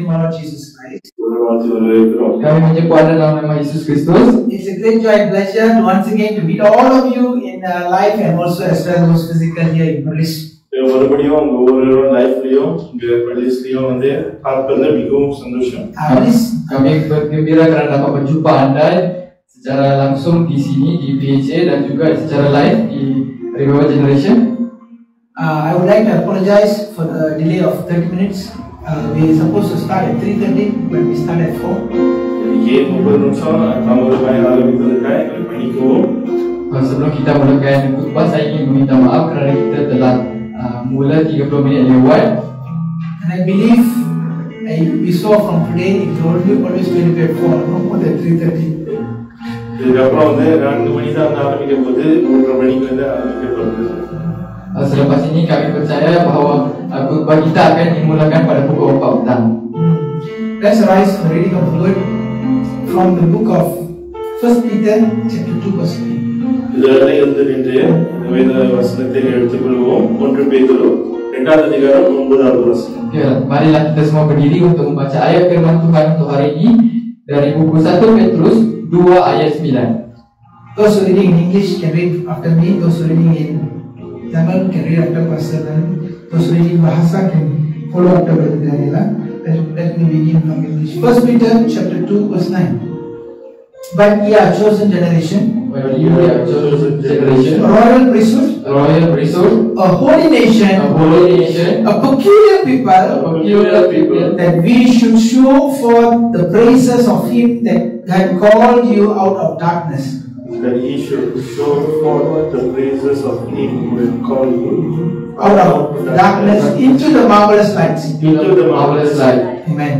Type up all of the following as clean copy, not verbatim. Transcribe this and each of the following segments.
of our Lord Jesus Christ. Kami menyebut dalam nama Yesus Kristus. It's a great joy and pleasure to once again to meet all of you in life and also as well those physical here in Malaysia. மறுபடியும் உங்க ஒரு லைஃப்லயும் உங்க பள்ளியிலயும் வந்து பார்ப்பதில் மிகவும் சந்தோஷம். Kami bergembira kerana dapat berjumpa anda secara langsung di sini di PHA dan juga secara live di Revival Generation. I would like to apologize for the delay of 30 minutes. We were supposed to start at 3:30, but we started at 4. ये 30 நிமிஷம் தாமதமாய் ஆரம்பித்ததற்காக எங்களை மன்னிக்கவும். Sebelum kita mulakan khutbah, saya ingin meminta maaf kerana kita telah mula 30 minit lewat. And I believe we saw from today it always going to be at 4, no more than 3:30. இதுக்கப்புறம் வந்து 2 மணி தான் ஆரம்பிக்கும் போது 3:30 மணிக்கு வந்து ஆரம்பிக்கப்படுது. Selepas ini kami percaya bahawa khutbah kita akan dimulakan pada pukul 4 petang. Let's rise for the reading of the word from the book of 1 Peter chapter 2 verse 9. இதெல்லாம் இருந்து நின்று வேத வசனத்தை எடுத்துக்கொள்வோம். 1 பேதுரு 2வது அதிகாரம் 9வது வசனம். Okay, marilah kita semua berdiri untuk membaca ayat firman Tuhan untuk hari ini dari buku 1 Petrus 2 ayat 9. Those who reading in English can read after me. Those who reading in Tamil can read after Pastor Dan. Those who reading Bahasa can follow after Brother Daniela. Let me begin from English. 1 Peter chapter 2 verse 9. But ye are chosen generation, But you are chosen generation, royal priesthood, a holy nation, a peculiar people, that we should show forth the praises of Him that had called you out of darkness. That He should show forth the praises of Him who had called you out of darkness into the marvelous light. Amen.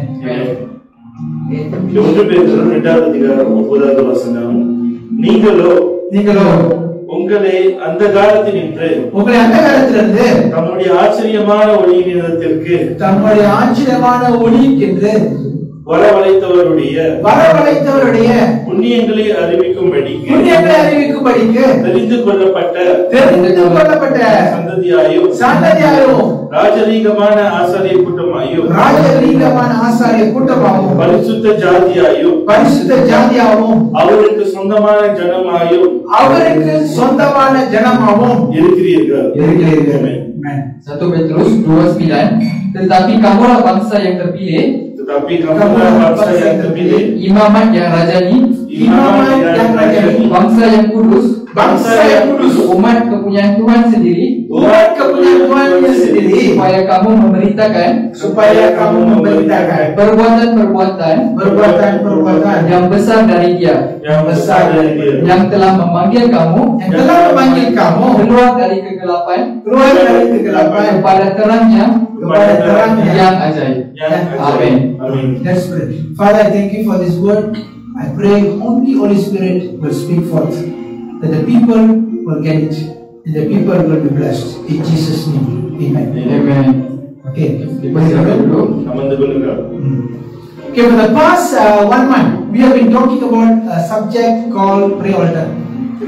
ஒன்று பேதுரு 2வது அதிகாரம் 9வது வசனம். நீங்களோ உங்களை அந்த காலத்தினின்று தம்முடைய ஆச்சரியமான ஒளியினிடத்திற்கு வரவழைத்தவருடைய புண்ணியங்களை அறிவிக்கும்படிக்கு தெரிந்து கொள்ளப்பட்ட சந்ததியாயும் ராஜரீகமான ஆசாரிய கூட்டமாயும் பரிசுத்த ஜாதியாயும் அவருக்கு சொந்தமான ஜனமாயும் இருக்கிறீர்கள். 1 Petrus 2:9. Tetapi kamulah bangsa yang terpilih, imamat yang rajani, bangsa yang kudus, umat kepunyaan Tuhan sendiri, supaya kamu memberitakan perbuatan yang besar dari Dia, yang telah memanggil kamu keluar dari kegelapan kepada terangnya yang ajaib. Amin. Let's pray. Father, I thank you for this word. I pray only Holy Spirit will speak forth, that the people will get it, and the people will be blessed. In Jesus' name, Amen. Okay. Okay, for the past 1 month, we have been talking about a subject called prayer altar.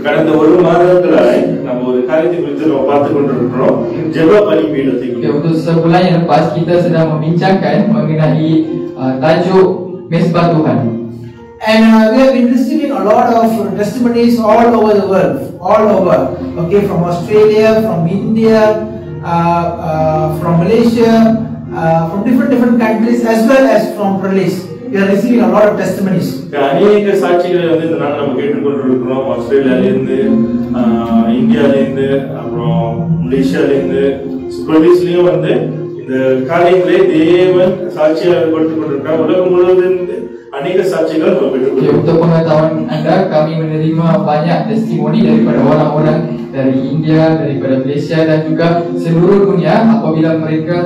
கடந்த ஒரு மாதங்களாய் நம்ம ஒரு காரியத்தை குறித்து நம்ம பார்த்துக் கொண்டிருக்கிறோம், ஜெப பலிபீடத்தை. Untuk sebulan yang lepas kita sedang membincangkan mengenai tajuk Mesbah Tuhan. And we have been receiving a lot of testimonies all over the world, okay, from Australia, from India, from Malaysia, from different countries, as well as from Perlis. We are receiving a lot of testimonies. அநேக சாட்சிகளை வந்து இந்த நாள் நம்ம கேட்டுக்கொண்டிருக்கிறோம். ஆஸ்திரேலியால இருந்து, இந்தியால இருந்து, அப்புறம் மலேசியால இருந்து, பெர்லிஸ்லயும் வந்து இந்த காரியங்களை தேவன் சாட்சியாக கொடுத்து கொண்டிருக்கிறார். உலகம் முழுவதும் அநேக சாட்சிகள் நம்ம பெற்றுக்கொள்கிறோம். Untuk pengetahuan anda, kami menerima banyak testimoni daripada orang-orang dari India, daripada Malaysia dan juga seluruh dunia apabila mereka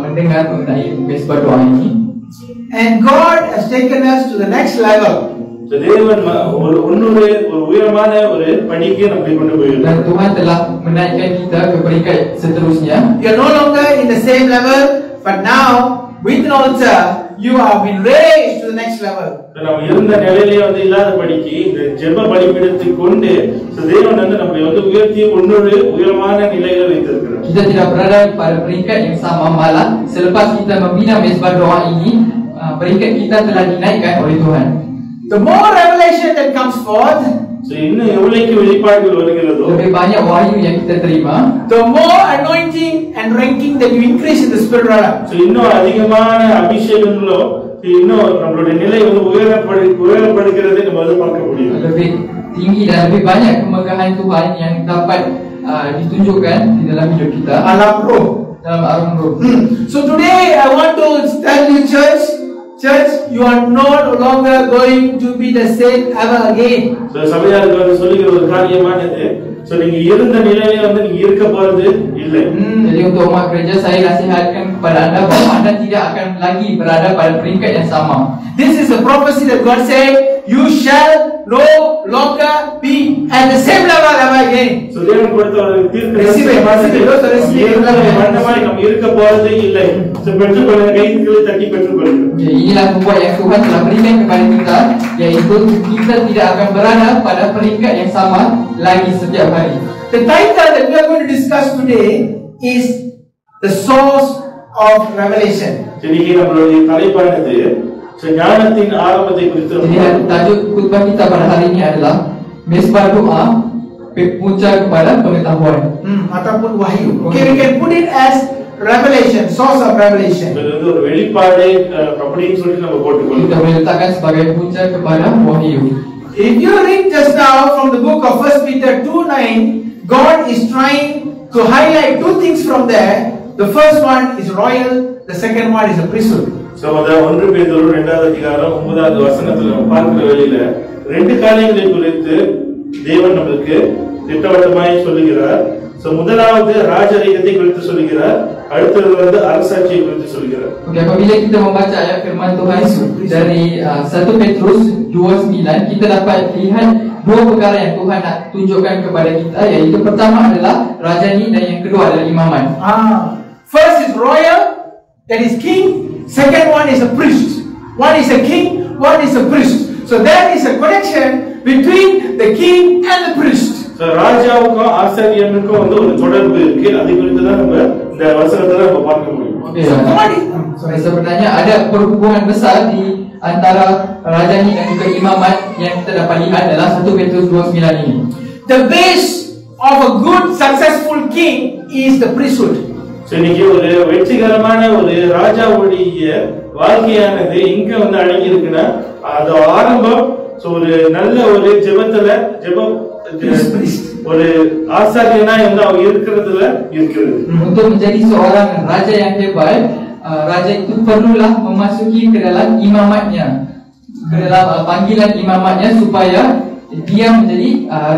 mendengar mengenai Mesbah doa ini. And God has taken us to the next level. தேவன் ஒரு உயரமான ஒரு படிக்கு நம்மை கொண்டு போயிருக்கிறார். Dan Tuhan telah menaikkan kita ke peringkat seterusnya. You are no longer in the same level, but now with an altar you have been raised to the next level. நம்ம இருந்த நிலையிலே வந்து இல்லாத படிக்கு இந்த ஜெப பலிபீடத்தை கொண்டு தேவன் வந்து நம்மை வந்து உயர்த்தி இன்னொரு உயரமான நிலையில வைத்திருக்கிறார். Kita tidak berada pada peringkat yang sama, malah selepas kita membina Mesbah doa ini, peringkat kita telah dinaikkan oleh Tuhan. The more revelation that comes forth, So, இன்னும் எவ்வளவுக்கு வெளிப்பாடுகள் வருகிறதோ, lebih banyak wahyu yang kita terima, the more anointing and ranking that you increase in the spiritual realm. so இன்னும் அதிகமான அபிஷேகங்களோ, இன்னும் நம்மளுடைய நிலை வந்து உயரப்படுகிறதை நம்ம வந்து பார்க்க முடியும். lebih tinggi dan lebih banyak kemegahan Tuhan yang dapat ditunjukkan di dalam hidup kita, Alam roh. dalam alam roh. So today I want to tell you, church, you are no longer going to be the same ever again. So சபையாருக்கு வந்து சொல்லுகிற ஒரு காரியமானது, so நீங்க இருந்த நிலையில வந்து நீங்க இருக்க போறது இல்லை. Jadi untuk umat gereja, saya nasihatkan kepada anda bahawa anda tidak akan lagi berada pada peringkat yang sama. This is a prophecy that God said, you shall no longer be at the same level ever again. So தேவன் கொடுத்த ஒரு தீர்க்கதரிசனமானது, மண்டமாய் நாம் இருக்க போறது இல்லை. So பெற்றுக்கொள்ளுங்க, கைகளை தட்டி பெற்றுக்கொள்ளுங்க. Inilah nubuat yang Tuhan telah berikan kepada kita, iaitu kita tidak akan berada pada peringkat yang sama lagi setiap hari. The title that we are going to discuss today is the source of revelation. Jadi நம்மளுடைய தலைப்பானது ஞானத்தின் ஆரம்பத்தை குறித்து. Jadi tajuk khutbah kita pada hari ini adalah mesbah doa, punca kepada pengetahuan Ataupun wahyu. Okay, we can put it as revelation, source of revelation. இது வந்து ஒரு வெளிப்பாடு அப்படின்னு சொல்லிட்டு நம்ம போட்டுக்கொள்ளலாம். Kita boleh letakkan sebagai punca kepada wahyu. If you read just now from the book of 1 Peter 2:9, God is trying to highlight two things from there. The first one is royal, the second one is a priesthood. So அத 1 பேதுரு 2வது அதிகாரம் 9வது வசனத்துல நம்ம பார்க்கிற வேளையில ரெண்டு காரியங்களை குறித்து தேவன் நமக்கு திட்டவட்டமாய் சொல்லுகிறார். So முதலாவது ராஜரீகத்தை குறித்து சொல்லுகிறார், அடுத்தது வந்து அரசாட்சியை குறித்து சொல்லுகிறார். Okey, apabila kita membaca ayat firman Tuhan dari 1 Petrus 2:9, kita dapat lihat dua perkara yang Tuhan nak tunjukkan kepada kita, iaitu pertama adalah rajani dan yang kedua adalah imaman. First is royal, that is king. Second one is a priest. One is a king, one is a priest. So there is a connection between the king and the priest. So ராஜாவுக்கும் ஆசாரியனுக்கும் வந்து ஒரு தொடர்பு இருக்கு. அது குறித்து தான் நம்ம இந்த வசனத்துல நம்ம பார்க்க முடியும். Okey. Sebenarnya ada perhubungan besar di antara rajani dan juga imamat yang kita dapat lihat dalam 1 Petrus 2:9 ini. The base of a good successful king is the priesthood. So இன்னைக்கு ஒரு வெற்றிகரமான ஒரு ராஜாவுடைய வாழ்க்கையானது இங்க வந்து அடங்கி இருக்குன்னா அது ஆரம்பம். So ஒரு நல்ல ஒரு ஒரு ஆசாரியனா வந்து அவங்க இருக்கிறதுல இருக்கிறது. Untuk menjadi seorang raja yang hebat, raja itu perlulah memasuki ke dalam imamatnya, ke dalam panggilan imamatnya supaya dia menjadi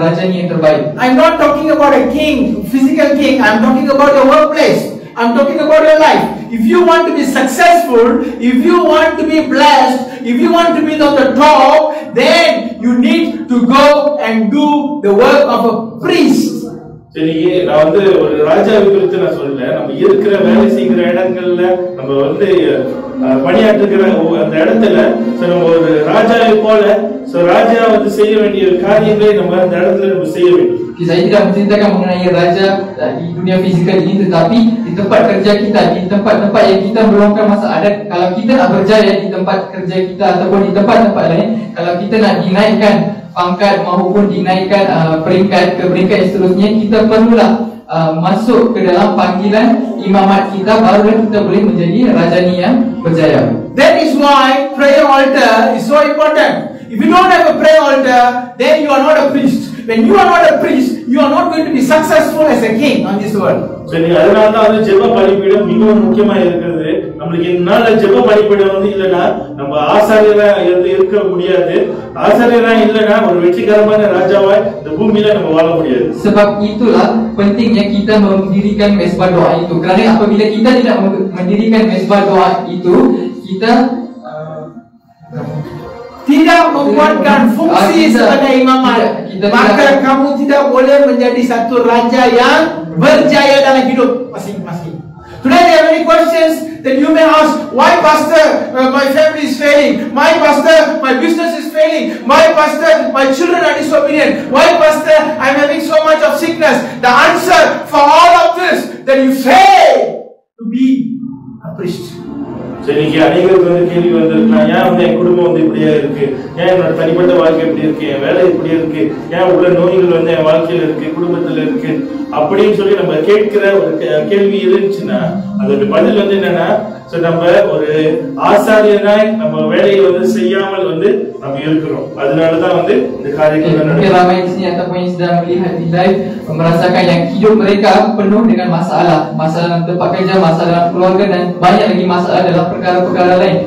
rajanya yang terbaik. I'm not talking about a king, physical king. I'm talking about your workplace. I'm talking about your life. If you want to be successful, if you want to be blessed, if you want to be on the top, then you need to go and do the work of a priest. சரி, நான் வந்து ஒரு ராஜாவை குறித்து நான் சொல்லல. நம்ம இருக்கிற வேலை செய்கிற இடங்கள்ல நம்ம வந்து பணியாற்றுகிற அந்த இடத்துல நம்ம ஒரு ராஜாவை போல ராஜா வந்து செய்ய வேண்டிய காரியங்களை நம்ம அந்த இடத்துல நம்ம செய்ய வேண்டும். Saya tidak menceritakan mengenai raja di dunia fizikal ini, tetapi di tempat kerja kita, di tempat-tempat yang kita meluangkan masa adat, kalau kita nak berjaya di tempat kerja kita ataupun di tempat-tempat lain, kalau kita nak dinaikkan pangkat maupun dinaikkan peringkat ke peringkat yang seterusnya, kita perlulah masuk ke dalam panggilan imamat kita, barulah kita boleh menjadi rajani yang berjaya. That is why prayer altar is so important. If you don't have a prayer altar, then you are not a priest. When you are not a priest, you are not going to be successful as a king on this world. சரி, அதனால தான் வந்து ஜெப பலிபீடம் மிகவும் முக்கியமா இருக்கிறது. நம்மளுக்கு என்னால ஜெப பலிபீடம் வந்து இல்லனா நம்ம ஆசாரியரா இருக்க முடியாது. ஆசாரியரா இல்லனா ஒரு வெற்றிகரமான ராஜாவா இந்த பூமியில நம்ம வாழ முடியாது. Sebab itulah pentingnya kita mendirikan mesbah doa itu. Kerana apabila kita tidak mendirikan mesbah doa itu, kita tidak membuatkan fungsi sebagai imamat, maka kamu tidak boleh menjadi satu raja yang berjaya dalam hidup masing-masing. Today there are many questions that you may ask. Why, pastor, my family is failing? My pastor, my business is failing. My pastor, my children are disobedient. Why, pastor, I'm having so much of sickness? The answer for all of this, that you fail to be a priest. இன்னைக்கு அனைவருக்கு வந்து கேள்வி வந்திருக்கலாம், ஏன் வந்து என் குடும்பம் வந்து இப்படியா இருக்கு, ஏன் என்னோட தனிப்பட்ட வாழ்க்கை இப்படி இருக்கு, என் வேலை இப்படி இருக்கு, ஏன் உள்ள நோய்கள் வந்து என் வாழ்க்கையில இருக்கு, குடும்பத்துல இருக்கு அப்படின்னு சொல்லி நம்ம கேட்கிற ஒரு கேள்வி இருந்துச்சுன்னா அதோட பதில் வந்து என்னன்னா, நம்ம ஒரு ஆசாரியனாய் நம்ம வேலையை வந்து செய்யாமல் வந்து நம்ம இருக்கிறோம். அதனாலதான் வந்து இந்த காரியங்கள் ramai di sini ataupun yang sedang melihat di live merasakan yang hidup mereka penuh dengan masalah dalam tempat kerja, masalah dalam keluarga dan banyak lagi masalah dalam perkara-perkara lain.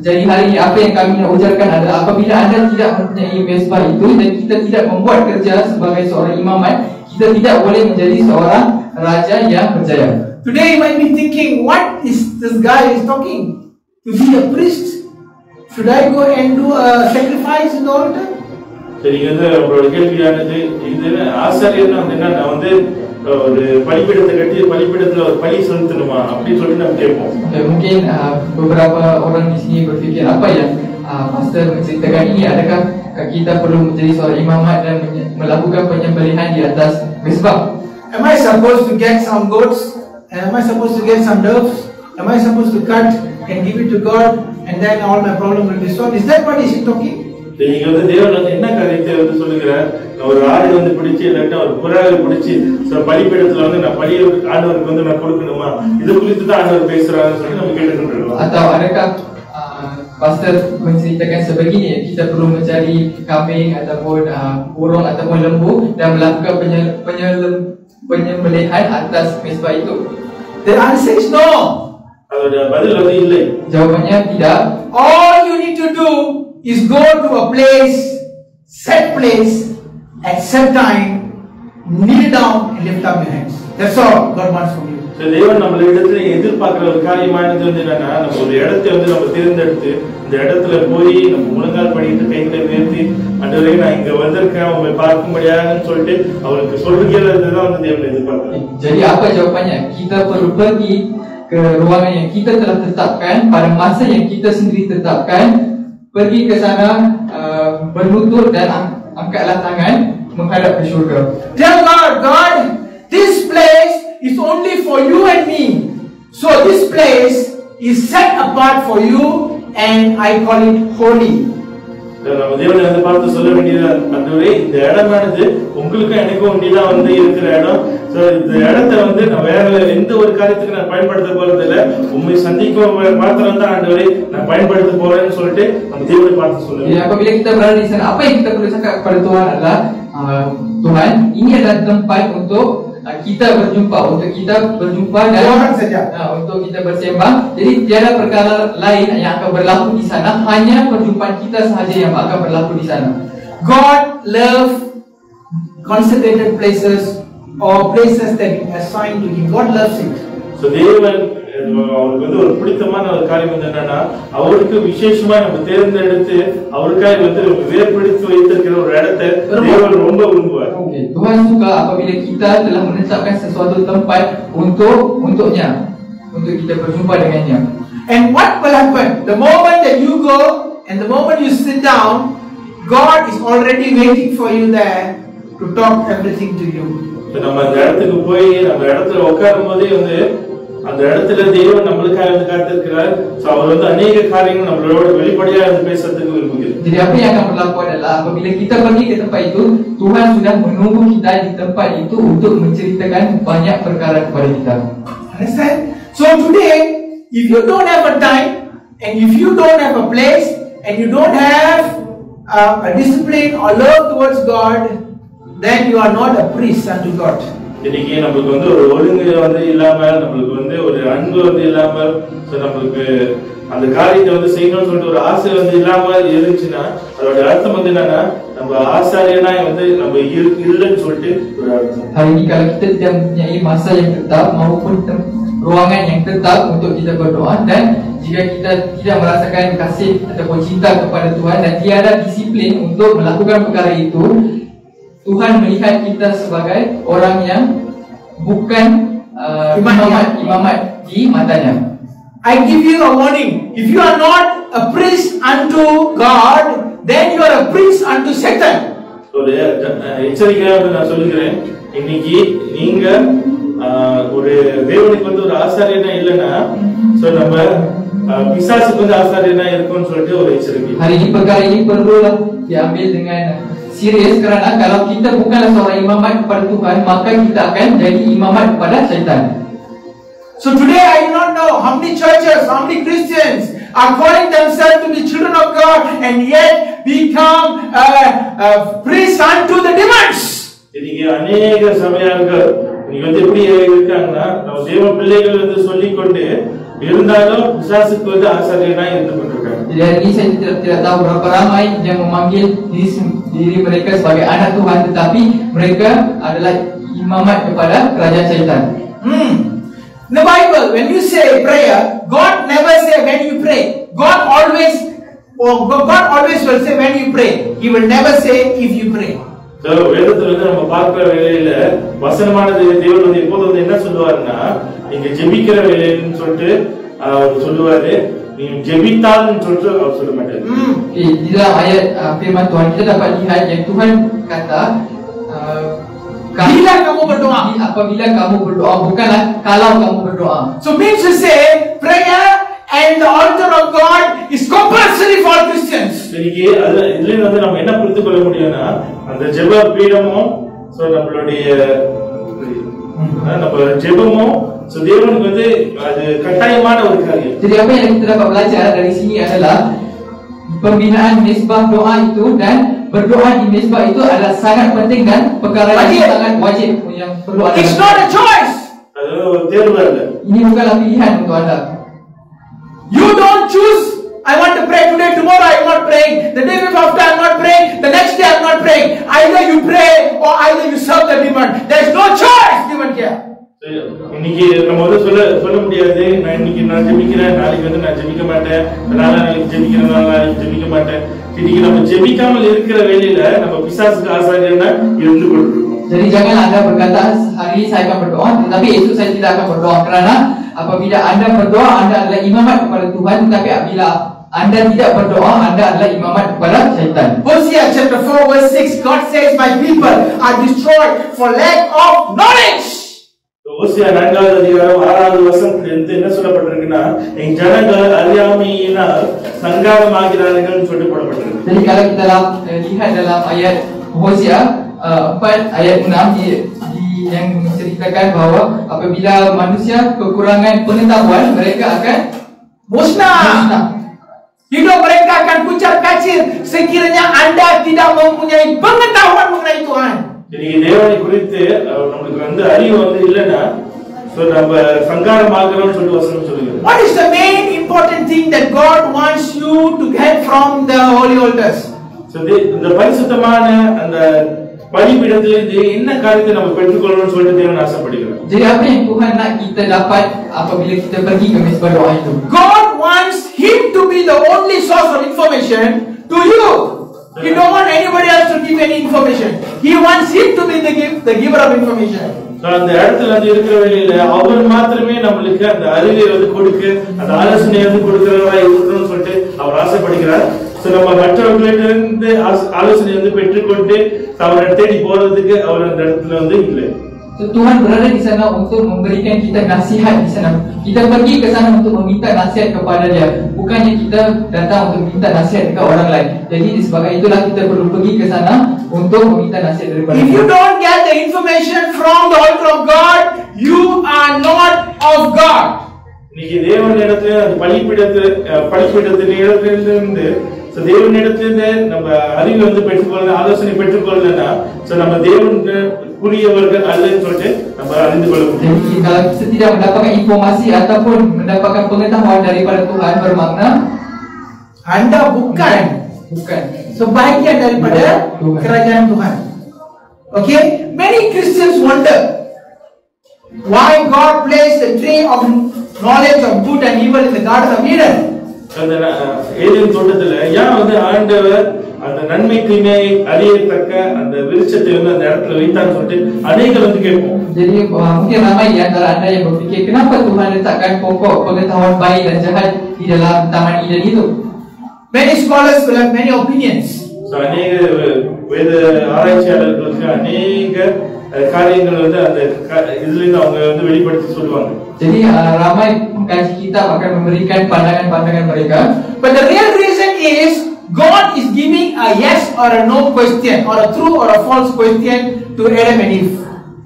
Jadi hari ini apa yang kami nak ujarkan adalah apabila anda tidak mempunyai mesbah itu dan kita tidak membuat kerja sebagai seorang imamat, kita tidak boleh menjadi seorang raja yang berjaya. Today you might be thinking, what is this guy is talking? To be a priest? Should I go and do a sacrifice in the altar? சரி, இது உங்களோட கேள்வியானது. இது ஆசாரியர் என்ன வந்து ஒரு பலிபீடத்தை கட்டி பலிபீடத்துல ஒரு பலி செலுத்தணுமா அப்படின்னு சொல்லி நம்ம கேட்போம். Mungkin beberapa orang di sini berfikir apa yang pastor menceritakan ini, adakah kita perlu menjadi seorang imamat dan melakukan penyembelihan di atas mesbah? Am I supposed to get some goats? Am I supposed to get some doves? Am I supposed to cut and give it to God and then all my problem will be solved? Is that what is he talking? நீங்க வந்து தேவன் வந்து என்ன காரியத்தை வந்து சொல்லுகிறார், ஒரு ஆடு வந்து பிடிச்சி இல்லாட்டா ஒரு புறாவை பிடிச்சி பலிபீடத்துல வந்து நான் பலியை ஆண்டவருக்கு வந்து நான் கொடுக்கணுமா, இது குறித்து தான் ஆண்டவர் பேசுறாருன்னு சொல்லி நம்ம கேட்டுக்கொண்டிருக்கோம். Atau adakah pastor menceritakan sebegini, kita perlu mencari kambing ataupun burung ataupun lembu dan melakukan penyembelihan atas mesbah itu? The answer is no. அதோட பதில் வந்து இல்லை. Jawabannya tidak. All you need to do is go to a place, set place, at set time, kneel down and lift up your hands. That's all God wants from you. தேவன் நம்மள இடத்துல எதிர்பார்க்கிற ஒரு காரியமானது வந்து என்னன்னா, நம்ம ஒரு இடத்தை வந்து நம்ம தேர்ந்தெடுத்து இந்த இடத்துல போய் நம்ம முழங்கால் படிட்டு கைகளை உயர்த்தி, ஆண்டவரே நான் இங்க வந்திருக்கேன் உங்களை பார்க்கும்படியாகன்னு சொல்லிட்டு அவருக்கு சொல்லுகிறதுதான் வந்து தேவன் எதிர்பார்க்கிறார். Jadi apa jawapannya? Kita perlu pergi ke ruangan yang kita telah tetapkan pada masa yang kita sendiri tetapkan, pergi ke sana, berlutut dan angkatlah tangan menghadap ke syurga. Tell God, God, this place is only for you and me. So this place is set apart for you and I call it holy. நம்ம தேவனை வந்து பார்த்து சொல்ல வேண்டியது, ஆண்டவரே இந்த இடமானது உங்களுக்கும் எனக்கும் ஒண்டிதான் வந்து இருக்கிற இடம். இந்த இடத்தை வந்து நான் வேற எந்த ஒரு காரியத்துக்கு நான் பயன்படுத்த போறது இல்லை, உண்மை சந்திக்கும் மாத்திரம் தான் ஆண்டவரே நான் பயன்படுத்த போறேன்னு சொல்லிட்டு நம்ம தேவனை பார்த்து சொல்லுவோம். Apabila kita berada di sana, apa yang kita perlu cakap kepada Tuhan adalah, Tuhan, ini adalah tempat untuk kita berjumpa, untuk kita berjumpa dan untuk kita bersembah. Jadi tiada perkara lain yang akan berlaku di sana, hanya perjumpaan kita sahaja yang akan berlaku di sana. God loves consecrated places or places that you assign to Him. God loves it. So தேவன் அவருக்கு வந்து ஒரு பிடித்தமான ஒரு காரியம் வந்து என்னன்னா, அவருக்கு விசேஷமா நம்ம தேர்ந்தெடுத்து அவருக்காக வந்து வேறுபடுத்தி வைத்திருக்கிற ஒரு இடத்தை தேவன் ரொம்ப விரும்புவார். Tuhan suka apabila kita telah menetapkan sesuatu tempat untuknya, untuk kita berjumpa dengannya. And what will happen? The moment that you go and the moment you sit down, God is already waiting for you there to talk everything to you. நம்ம அந்த இடத்துக்கு போய் அந்த இடத்துல உட்காரும் போதே வந்து அந்த இடத்துல தேவன் நம்மளுக்காக வந்து காத்திருக்கிறார். அவர் வந்து அநேக காரியங்கள் நம்மளோட வெளிப்படையா வந்து பேசுறதுக்கு விரும்புகிறார். Jadi apa yang akan berlaku adalah apabila kita pergi ke tempat itu, Tuhan sudah menunggu kita di tempat itu untuk menceritakan banyak perkara kepada kita. Understand? So today, if you don't have a time and if you don't have a place and you don't have a discipline or love towards God, then you are not a priest unto God. இன்னைக்கு நமக்கு வந்து ஒரு ஒழுங்கு வந்து இல்லாம, நம்மளுக்கு வந்து ஒரு அன்பு வந்து இல்லாம, நம்மளுக்கு அந்த காரியத்தை வந்து செய்யணும்னு சொல்லிட்டு ஒரு ஆசை வந்து இல்லாம இருந்துச்சுன்னா அதோட அர்த்தம் வந்து என்னன்னா, நம்ம ஆசாரியனா வந்து நம்ம இல்லைன்னு சொல்லிட்டு ஒரு அர்த்தம். Hari ini kalau kita tidak mempunyai masa yang tetap maupun ruangan yang tetap untuk kita berdoa, dan jika kita tidak merasakan kasih ataupun cinta kepada Tuhan dan tiada disiplin untuk melakukan perkara itu, Tuhan melihat kita sebagai orang yang bukan imamat di matanya. I give you a warning. If you are not a priest unto God, then you are a priest unto Satan. ஒரு எச்சரிக்கையா நான் சொல்லுகிறேன், இன்னைக்கு நீங்க ஒரு தேவனுக்கு வந்து ஒரு ஆசாரியனா இல்லைன்னா, நம்ம பிசாசுக்கு வந்து ஆசாரியனா இருக்கும்னு சொல்லிட்டு ஒரு எச்சரிக்கை. Hari ini perkara ini perlulah diambil dengan serius karena kalau kita bukanlah seorang imamat kepada Tuhan, maka kita akan jadi imamat kepada syaitan. So today I do not know how many churches, how many Christians are calling themselves to be children of God and yet become priests unto the demons. Jadi அநேக சமயங்கள் நீங்க வந்து எப்படி இருக்காங்கன்னா நம்ம தேவ பிள்ளைகள் வந்து சொல்லிக்கொண்டு இருந்தாலும் பிசாசுக்கு வந்து ஆசாரியனா இருந்து கொண்டிருக்காங்க. Jadi hari ini saya tidak tahu berapa ramai yang memanggil diri mereka sebagai anak Tuhan, tetapi mereka adalah imamat kepada kerajaan syaitan. In the Bible, when you say prayer, God never say when you pray. God always will say when you pray. He will never say if you pray. So வேதத்துல வந்து நம்ம பார்க்கிற வேளையில வசனமானது தேவன் வந்து எப்போது வந்து என்ன சொல்லுவாருன்னா, நீங்க ஜெபிக்கிற வேளைன்னு சொல்லிட்டு அவர் சொல்லுவாரு, நீங்க ஜெபித்தால்னு சொல்லிட்டு அவர் சொல்ல மாட்டாரு. Di dalam ayat firman Tuhan kita dapat lihat yang Tuhan kata bila kamu berdoa, apabila kamu berdoa, bukanlah kalau kamu berdoa. So means to say prayer and the altar of God is compulsory for Christians. சரிங்க, அது இதுல வந்து நம்ம என்ன புரிந்து கொள்ள முடியும்னா, அந்த ஜெப பீடமும் சோ நம்மளுடைய நம்ம ஜெபமும் சோ தேவனுக்கு வந்து அது கட்டாயமான ஒரு காரியம். Jadi apa yang kita dapat belajar dari sini adalah pembinaan mesbah doa itu dan berdoa di mesbah itu adalah sangat penting dan perkara yang sangat wajib yang perlu ada. It's not a choice. அது ஒரு தேர்வு அல்ல. Ini bukanlah pilihan untuk anda. You don't choose. I want to pray today, tomorrow I am not praying. The day after I am not praying. The next day I am not praying. Either you pray or either you serve the demon. There is no choice given here. இன்னைக்கு நம்ம வந்து சொல்ல முடியாது, நான் இன்னைக்கு நான் ஜெபிக்கிறேன், நாளைக்கு வந்து நான் ஜெபிக்க மாட்டேன், நாளைக்கு ஜெபிக்கிறேன், நாளைக்கு ஜெபிக்க மாட்டேன். இன்னைக்கு நம்ம ஜெபிக்காமல் இருக்கிற வேளையில நம்ம பிசாசுக்கு ஆசாரியனா இருந்து கொண்டிருக்கோம். Jadi jangan anda berkata hari ini saya akan berdoa, tetapi esok saya tidak akan berdoa, kerana apabila anda berdoa anda adalah imamat kepada Tuhan, tetapi apabila anda tidak berdoa anda adalah imamat kepada syaitan. Hosea chapter 4 verse 6, God says, my people are destroyed for lack of knowledge. ஓசியா 4வது அதிகாரம் 6வது வசனத்துல என்ன சொல்லப்பட்டிருக்குன்னா, என் ஜனங்கள் அறியாமையினால் சங்காரமாகிறார்கள் சொல்லி போடப்பட்டிருக்கு. Jadi kalau kita lihat dalam ayat Hosea 4 ayat 6 yang menceritakan bahawa apabila manusia kekurangan pengetahuan mereka akan musnah. Hidup mereka akan pucat kacir sekiranya anda tidak mempunyai pengetahuan mengenai Tuhan. Jadi தேவனை குறித்து நமக்கு வந்து அறிவு வந்து இல்லனா சோ நம்ம சங்காரமாகறோம்னு சொல்லி வசனம் சொல்லுது. What is the main important thing that God wants you to get from the holy altars? So இந்த பரிசுத்தமான அந்த பலிபீடத்திலிருந்து என்ன காரியத்தை நம்ம பெற்றுக்கொள்ளணும்னு சொல்லிட்டு தேவன் ஆசைப்படுகிறார். Jadi apa yang Tuhan nak kita dapat apabila kita pergi ke mesbah doa itu? God wants him to be the only source of information to you. He don't want anybody else to give any information. He wants him to be the giver of information. அந்த இடத்துல வந்து இருக்கிற வேளையில அவர் மாத்திரமே நம்மளுக்கு அந்த அறிவை வந்து கொடுக்க, அந்த ஆலோசனை வந்து கொடுக்கிறவரா இருக்கணும்னு சொல்லிட்டு அவர் ஆசைப்படுகிறார். சோ நம்ம மற்றவர்களிடமிருந்து ஆலோசனை வந்து பெற்றுக்கொண்டு அவரை தேடி போறதுக்கு அவர் அந்த இடத்துல வந்து இல்லை. Tuhan berada di sana untuk memberikan kita nasihat di sana. Kita pergi ke sana untuk meminta nasihat kepada Dia, bukannya kita datang untuk minta nasihat dekat orang lain. Jadi disebabkan itulah kita perlu pergi ke sana untuk meminta nasihat daripada Dia. If you don't get the information from the altar of God, you are not of God. இன்னைக்கு தேவனிடத்துல அந்த பலிபீடத்திலிருந்து தேவனிடத்திலிருந்து நம்ம அறிவு வந்து பெற்றுக்கொள்ள, ஆலோசனை பெற்றுக்கொள்ளனா நம்ம தேவனுக்குரியவர்கள் அல்லன்னு சொல்லிட்டு நம்ம அறிந்து கொள்ள முடியும். Jadi kalau kita tidak mendapatkan informasi ataupun mendapatkan pengetahuan daripada Tuhan, bermakna anda bukan sebahagian daripada kerajaan Tuhan. Okay, many Christians wonder why God placed the tree of knowledge of good and evil in the Garden of Eden. அந்த ஏதேன் தோட்டத்துல ஏன் வந்து ஆண்டவர் அந்த நன்மை தீமை அறியத்தக்க அந்த விருட்சத்தை வந்து அந்த இடத்துல வைத்தான்னு சொல்லிட்டு அநேகர் வந்து கேட்போம். Jadi mungkin ramai di antara anda yang berfikir kenapa Tuhan letakkan pokok pengetahuan baik dan jahat di dalam Taman Eden itu. Many scholars will have many opinions. அநேக வேத ஆராய்ச்சியாளர்களுக்கு அநேக காரியங்கள் வந்து அந்த இதுல இருந்து அவங்க வந்து வெளிப்படுத்தி சொல்லுவாங்க. Jadi ramai pengkaji kitab akan memberikan pandangan-pandangan mereka. But the real reason is God is giving a yes or a no question, or a true or a false question to Adam and Eve.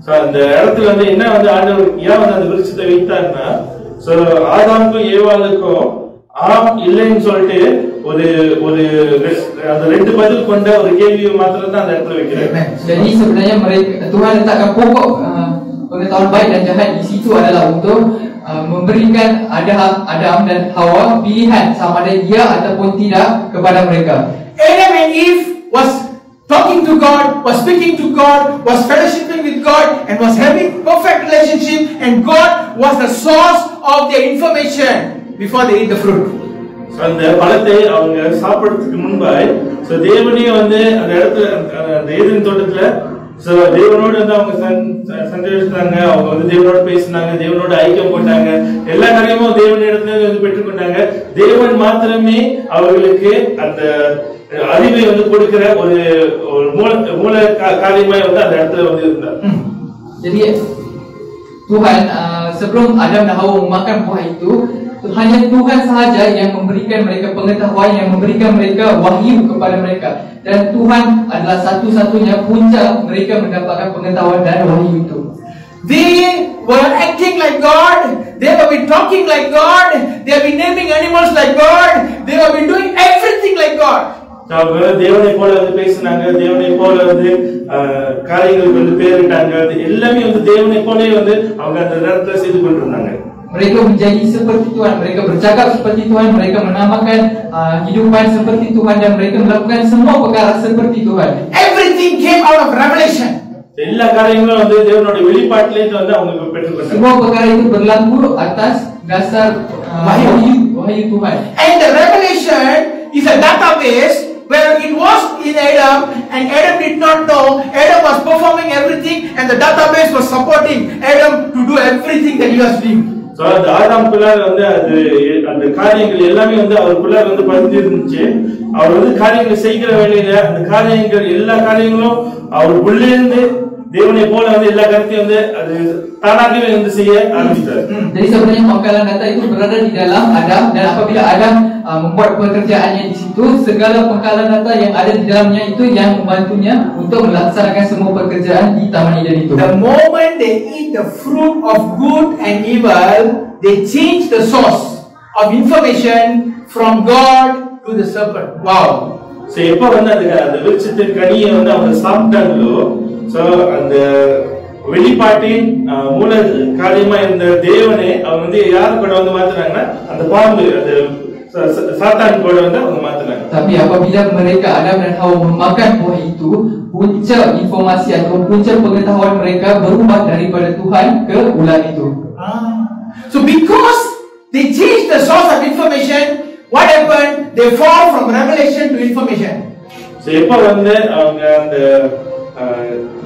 So அந்த இடத்துல வந்து என்ன வந்து ஆண்டவர் ஏன் வந்து அந்த விருட்சத்தை வைத்தார்னா, சோ ஆதாமுக்கும் ஏவாளுக்கும் ஆம் இல்லைன்னு சொல்லிட்டு ஒரு அந்த ரெண்டு பதில் கொண்ட ஒரு கேள்வியை மாத்திரம் தான் அந்த இடத்துல வைக்கிறார். Jadi sebenarnya mereka Tuhan letakkan pokok pengetahuan baik dan jahat di situ adalah untuk memberikan Adam dan Hawa pilihan sama ada dia ataupun tidak kepada mereka. Adam and Eve was talking to God, was speaking to God, was fellowshipping with God, and was having perfect relationship, and God was the source of their information before they eat the fruit. அந்த பழத்தை அவங்க சாப்பிடுறதுக்கு முன்பாய் தேவனே வந்து அந்த இடத்துல அந்த ஏதேன் தோட்டத்துல தேவனோடு வந்து அவங்க சந்தோஷித்தாங்க, அவங்க வந்து தேவனோடு பேசினாங்க, தேவனோட ஐக்கியம் கொண்டாங்க, எல்லா காரியமும் தேவனிடத்துல வந்து பெற்றுக்கொண்டாங்க. தேவன் மாத்திரமே அவர்களுக்கு அந்த அறிவை வந்து கொடுக்கிற ஒரு மூல காரியமாய் வந்து அந்த இடத்துல வந்து இருந்தார். Jadi Tuhan sebelum Adam dan Hawa memakan buah itu, hanya Tuhan sahaja yang memberikan mereka pengetahuan, yang memberikan mereka wahyu kepada mereka, dan Tuhan adalah satu-satunya punca mereka mendapatkan pengetahuan dan wahyu itu. They were acting like God, they have been talking like God, they have been naming animals like God, they have been doing everything like God. அவங்க தேவனை போல வந்து பேசினாங்க, தேவனை போல வந்து காரியங்களுக்கு வந்து பேரிட்டாங்க, எல்லாமே வந்து தேவனை போலே வந்து அவங்க அந்த நேரத்துல செய்து கொண்டிருந்தாங்க. Mereka menjadi seperti Tuhan, mereka bercakap seperti Tuhan, mereka menamakan hidupan seperti Tuhan, dan mereka melakukan semua perkara seperti Tuhan. Everything came out of revelation. எல்லா காரியங்களும் வந்து தேவனுடைய வெளிப்பாட்டிலே வந்து அவங்க பெற்றுக்கொண்டாங்க. Semua perkara itu berlaku atas dasar wahyu Tuhan. And the revelation is a database where it was in Adam, and Adam did not know. Adam was performing everything, and the database was supporting Adam to do everything that he was doing. So அந்த ஆதாமுக்குள்ளார வந்து அந்த காரியங்கள் எல்லாமே வந்து அவருக்குள்ளார வந்து பதிஞ்சு இருந்துச்சு. அவர் வந்து காரியங்கள் செய்கிற வேலையில அந்த காரியங்கள் எல்லா காரியங்களும் அவருக்குள்ளே இருந்து தேவனை போல வந்து எல்லா காரியத்தையும் வந்து அது தானாகவே வந்து செய்ய ஆரம்பித்தார். Jadi sebenarnya pangkalan data itu berada di dalam Adam, dan apabila Adam membuat pekerjaannya di situ, segala pangkalan data yang ada di dalamnya itu yang membantunya untuk melaksanakan semua pekerjaan di Taman Eden itu. The moment they eat the fruit of good and evil, they change the source of information from God to the serpent. Wow. So எப்ப வந்து அந்த விருட்சத்தின் கனியை வந்து அவங்க சாப்பிட்டாங்களோ, சோ அந்த வெளிப்பாட்டின் மூல காரியமா இருந்த தேவனை அவங்க வந்து யாரு கூட வந்து மாத்துறாங்கன்னா அந்த பாம்பு, அந்த சாத்தான் கூட வந்து அவங்க மாத்துறாங்க. Tapi apabila mereka Adam dan Hawa memakan buah itu, punca informasi atau punca pengetahuan mereka berubah daripada Tuhan ke ular itu. So because they changed the source of information, what happened? They fall from revelation to information. So எப்ப வந்து அவங்க அந்த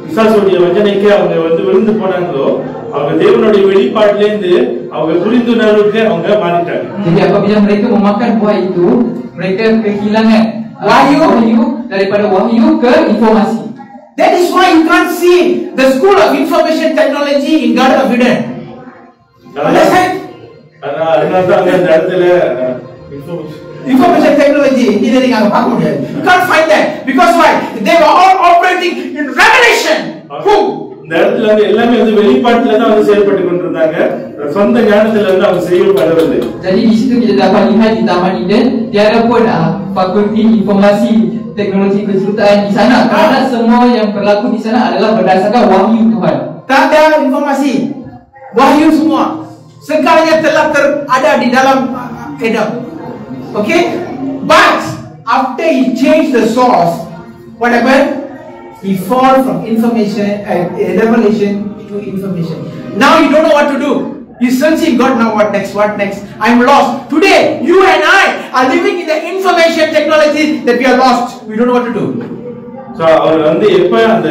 பிசாசுடைய வஞ்சனைக்கு அவங்க வந்து விழுந்து போனாங்களோ, அவங்க தேவனுடைய வெளிப்பாட்டில இருந்து அவங்க புரிந்துணர்வுக்கு அவங்க மாறிட்டாங்க. Jadi apabila mereka memakan buah itu, mereka kehilangan wahyu daripada wahyu ke informasi. That is why you can't see the school of information technology in Garden of Eden. Understand? அதனாலதான் அந்த இடத்துல information technology engineering aga paaka mudiyadhu. You can't find that. Because why? They were all operating in revelation. இந்த இடத்துல வந்து எல்லாமே வந்து வெளிப்பாட்டுல தான் வந்து செயல்பட்டு கொண்டிருந்தாங்க, சொந்த ஞானத்துல வந்து அவங்க செயல்படவில்லை. Jadi di situ kita dapat lihat di Taman Eden tiada pun fakulti informasi teknologi kejuruteraan di sana, kerana semua yang berlaku di sana adalah berdasarkan wahyu Tuhan. Tak ada informasi, wahyu semua. Segalanya telah ada di dalam Adam. Okay, but after he changed the source, what happened? He fall from information, revelation to information. Now you don't know what to do. He's searching God. Now what next? What next? I'm lost. Today, you and I are living in the information technology that we are lost. We don't know what to do. So அவர் வந்து எப்ப அந்த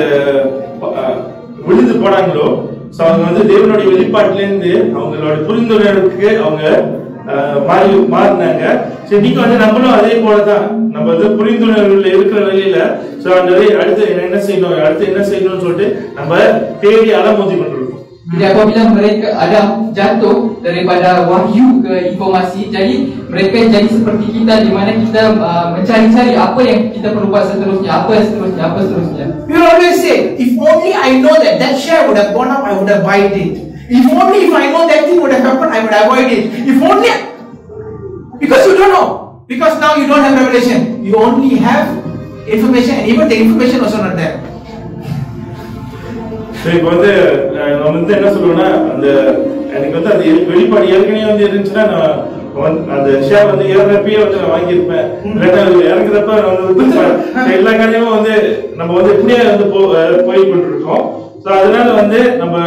விழுந்து போனாங்களோ, சோ அவங்க வந்து தேவனுடைய வெளிப்பாட்டில இருந்து அவங்களோட புரிந்துணர்வுக்கு அவங்க மாறினாங்க. சரி, நீங்க வந்து நம்மளும் அதே போலதான் நம்ம வந்து புரிந்துணர்வுல இருக்கிற நிலையில சோ அந்த அடுத்து என்ன செய்யணும்னு சொல்லிட்டு நம்ம தேடி அலமோதி கொண்டிருக்கோம். Jadi apabila mereka ada jatuh daripada wahyu ke informasi, jadi mereka jadi seperti kita di mana kita mencari-cari apa yang kita perlu buat seterusnya, apa seterusnya. We always say, if only I know that share would have gone up, I would have bought it. If only if I know that thing would have happened, I would avoid it. If only, because you don't know, because now you don't have revelation, you only have information, and even the information also not there. இப்போ வந்து நம்ம வந்து என்ன சொல்லுவோம்னா, அந்த எனக்கு வந்து அது வெளிப்பாடு ஏற்கனவே வந்து இருந்துச்சுன்னா நான் அந்த ஷேர் வந்து ஏறப்பயே வந்து நான் வாங்கியிருப்பேன். இல்லாட்டா இறங்குறப்ப எல்லா காரியமும் வந்து நம்ம வந்து இப்படியே வந்து போய் கொண்டிருக்கோம். ஸோ அதனால வந்து நம்ம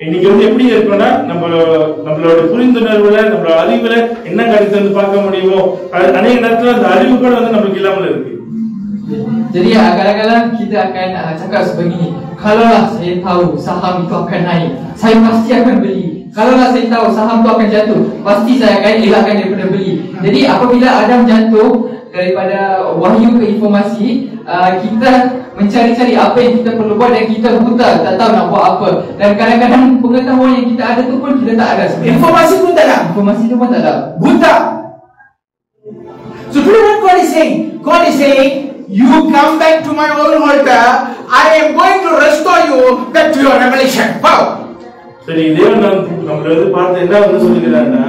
இன்னைக்கு வந்து எப்படி இருக்கோம்னா, நம்மளோட புரிந்துணர்வுல நம்மளோட அறிவுல என்ன காரியத்தை வந்து பார்க்க முடியுமோ அநேக நேரத்துல அந்த அறிவு கூட வந்து நம்மளுக்கு இல்லாமல் இருக்கு. Jadi kadang-kadang kita akan cakap sebegini, kalaulah saya tahu saham itu akan naik, saya pasti akan beli. Kalaulah saya tahu saham itu akan jatuh, pasti saya akan elakkan daripada beli. Jadi apabila Adam jatuh daripada wahyu ke informasi, kita mencari-cari apa yang kita perlu buat dan kita buta, tak tahu nak buat apa. Dan kadang-kadang pengetahuan yang kita ada tu pun kita tak ada sebenarnya. Informasi pun tak ada. Informasi tu pun tak ada. Buta. So today what God is saying? God is saying, you come back to my own altar, I am going to restore you back to your revelation. Wow. சரி, தேவன் நம்மள வந்து பார்த்து என்ன வந்து சொல்லுகிறான்னா,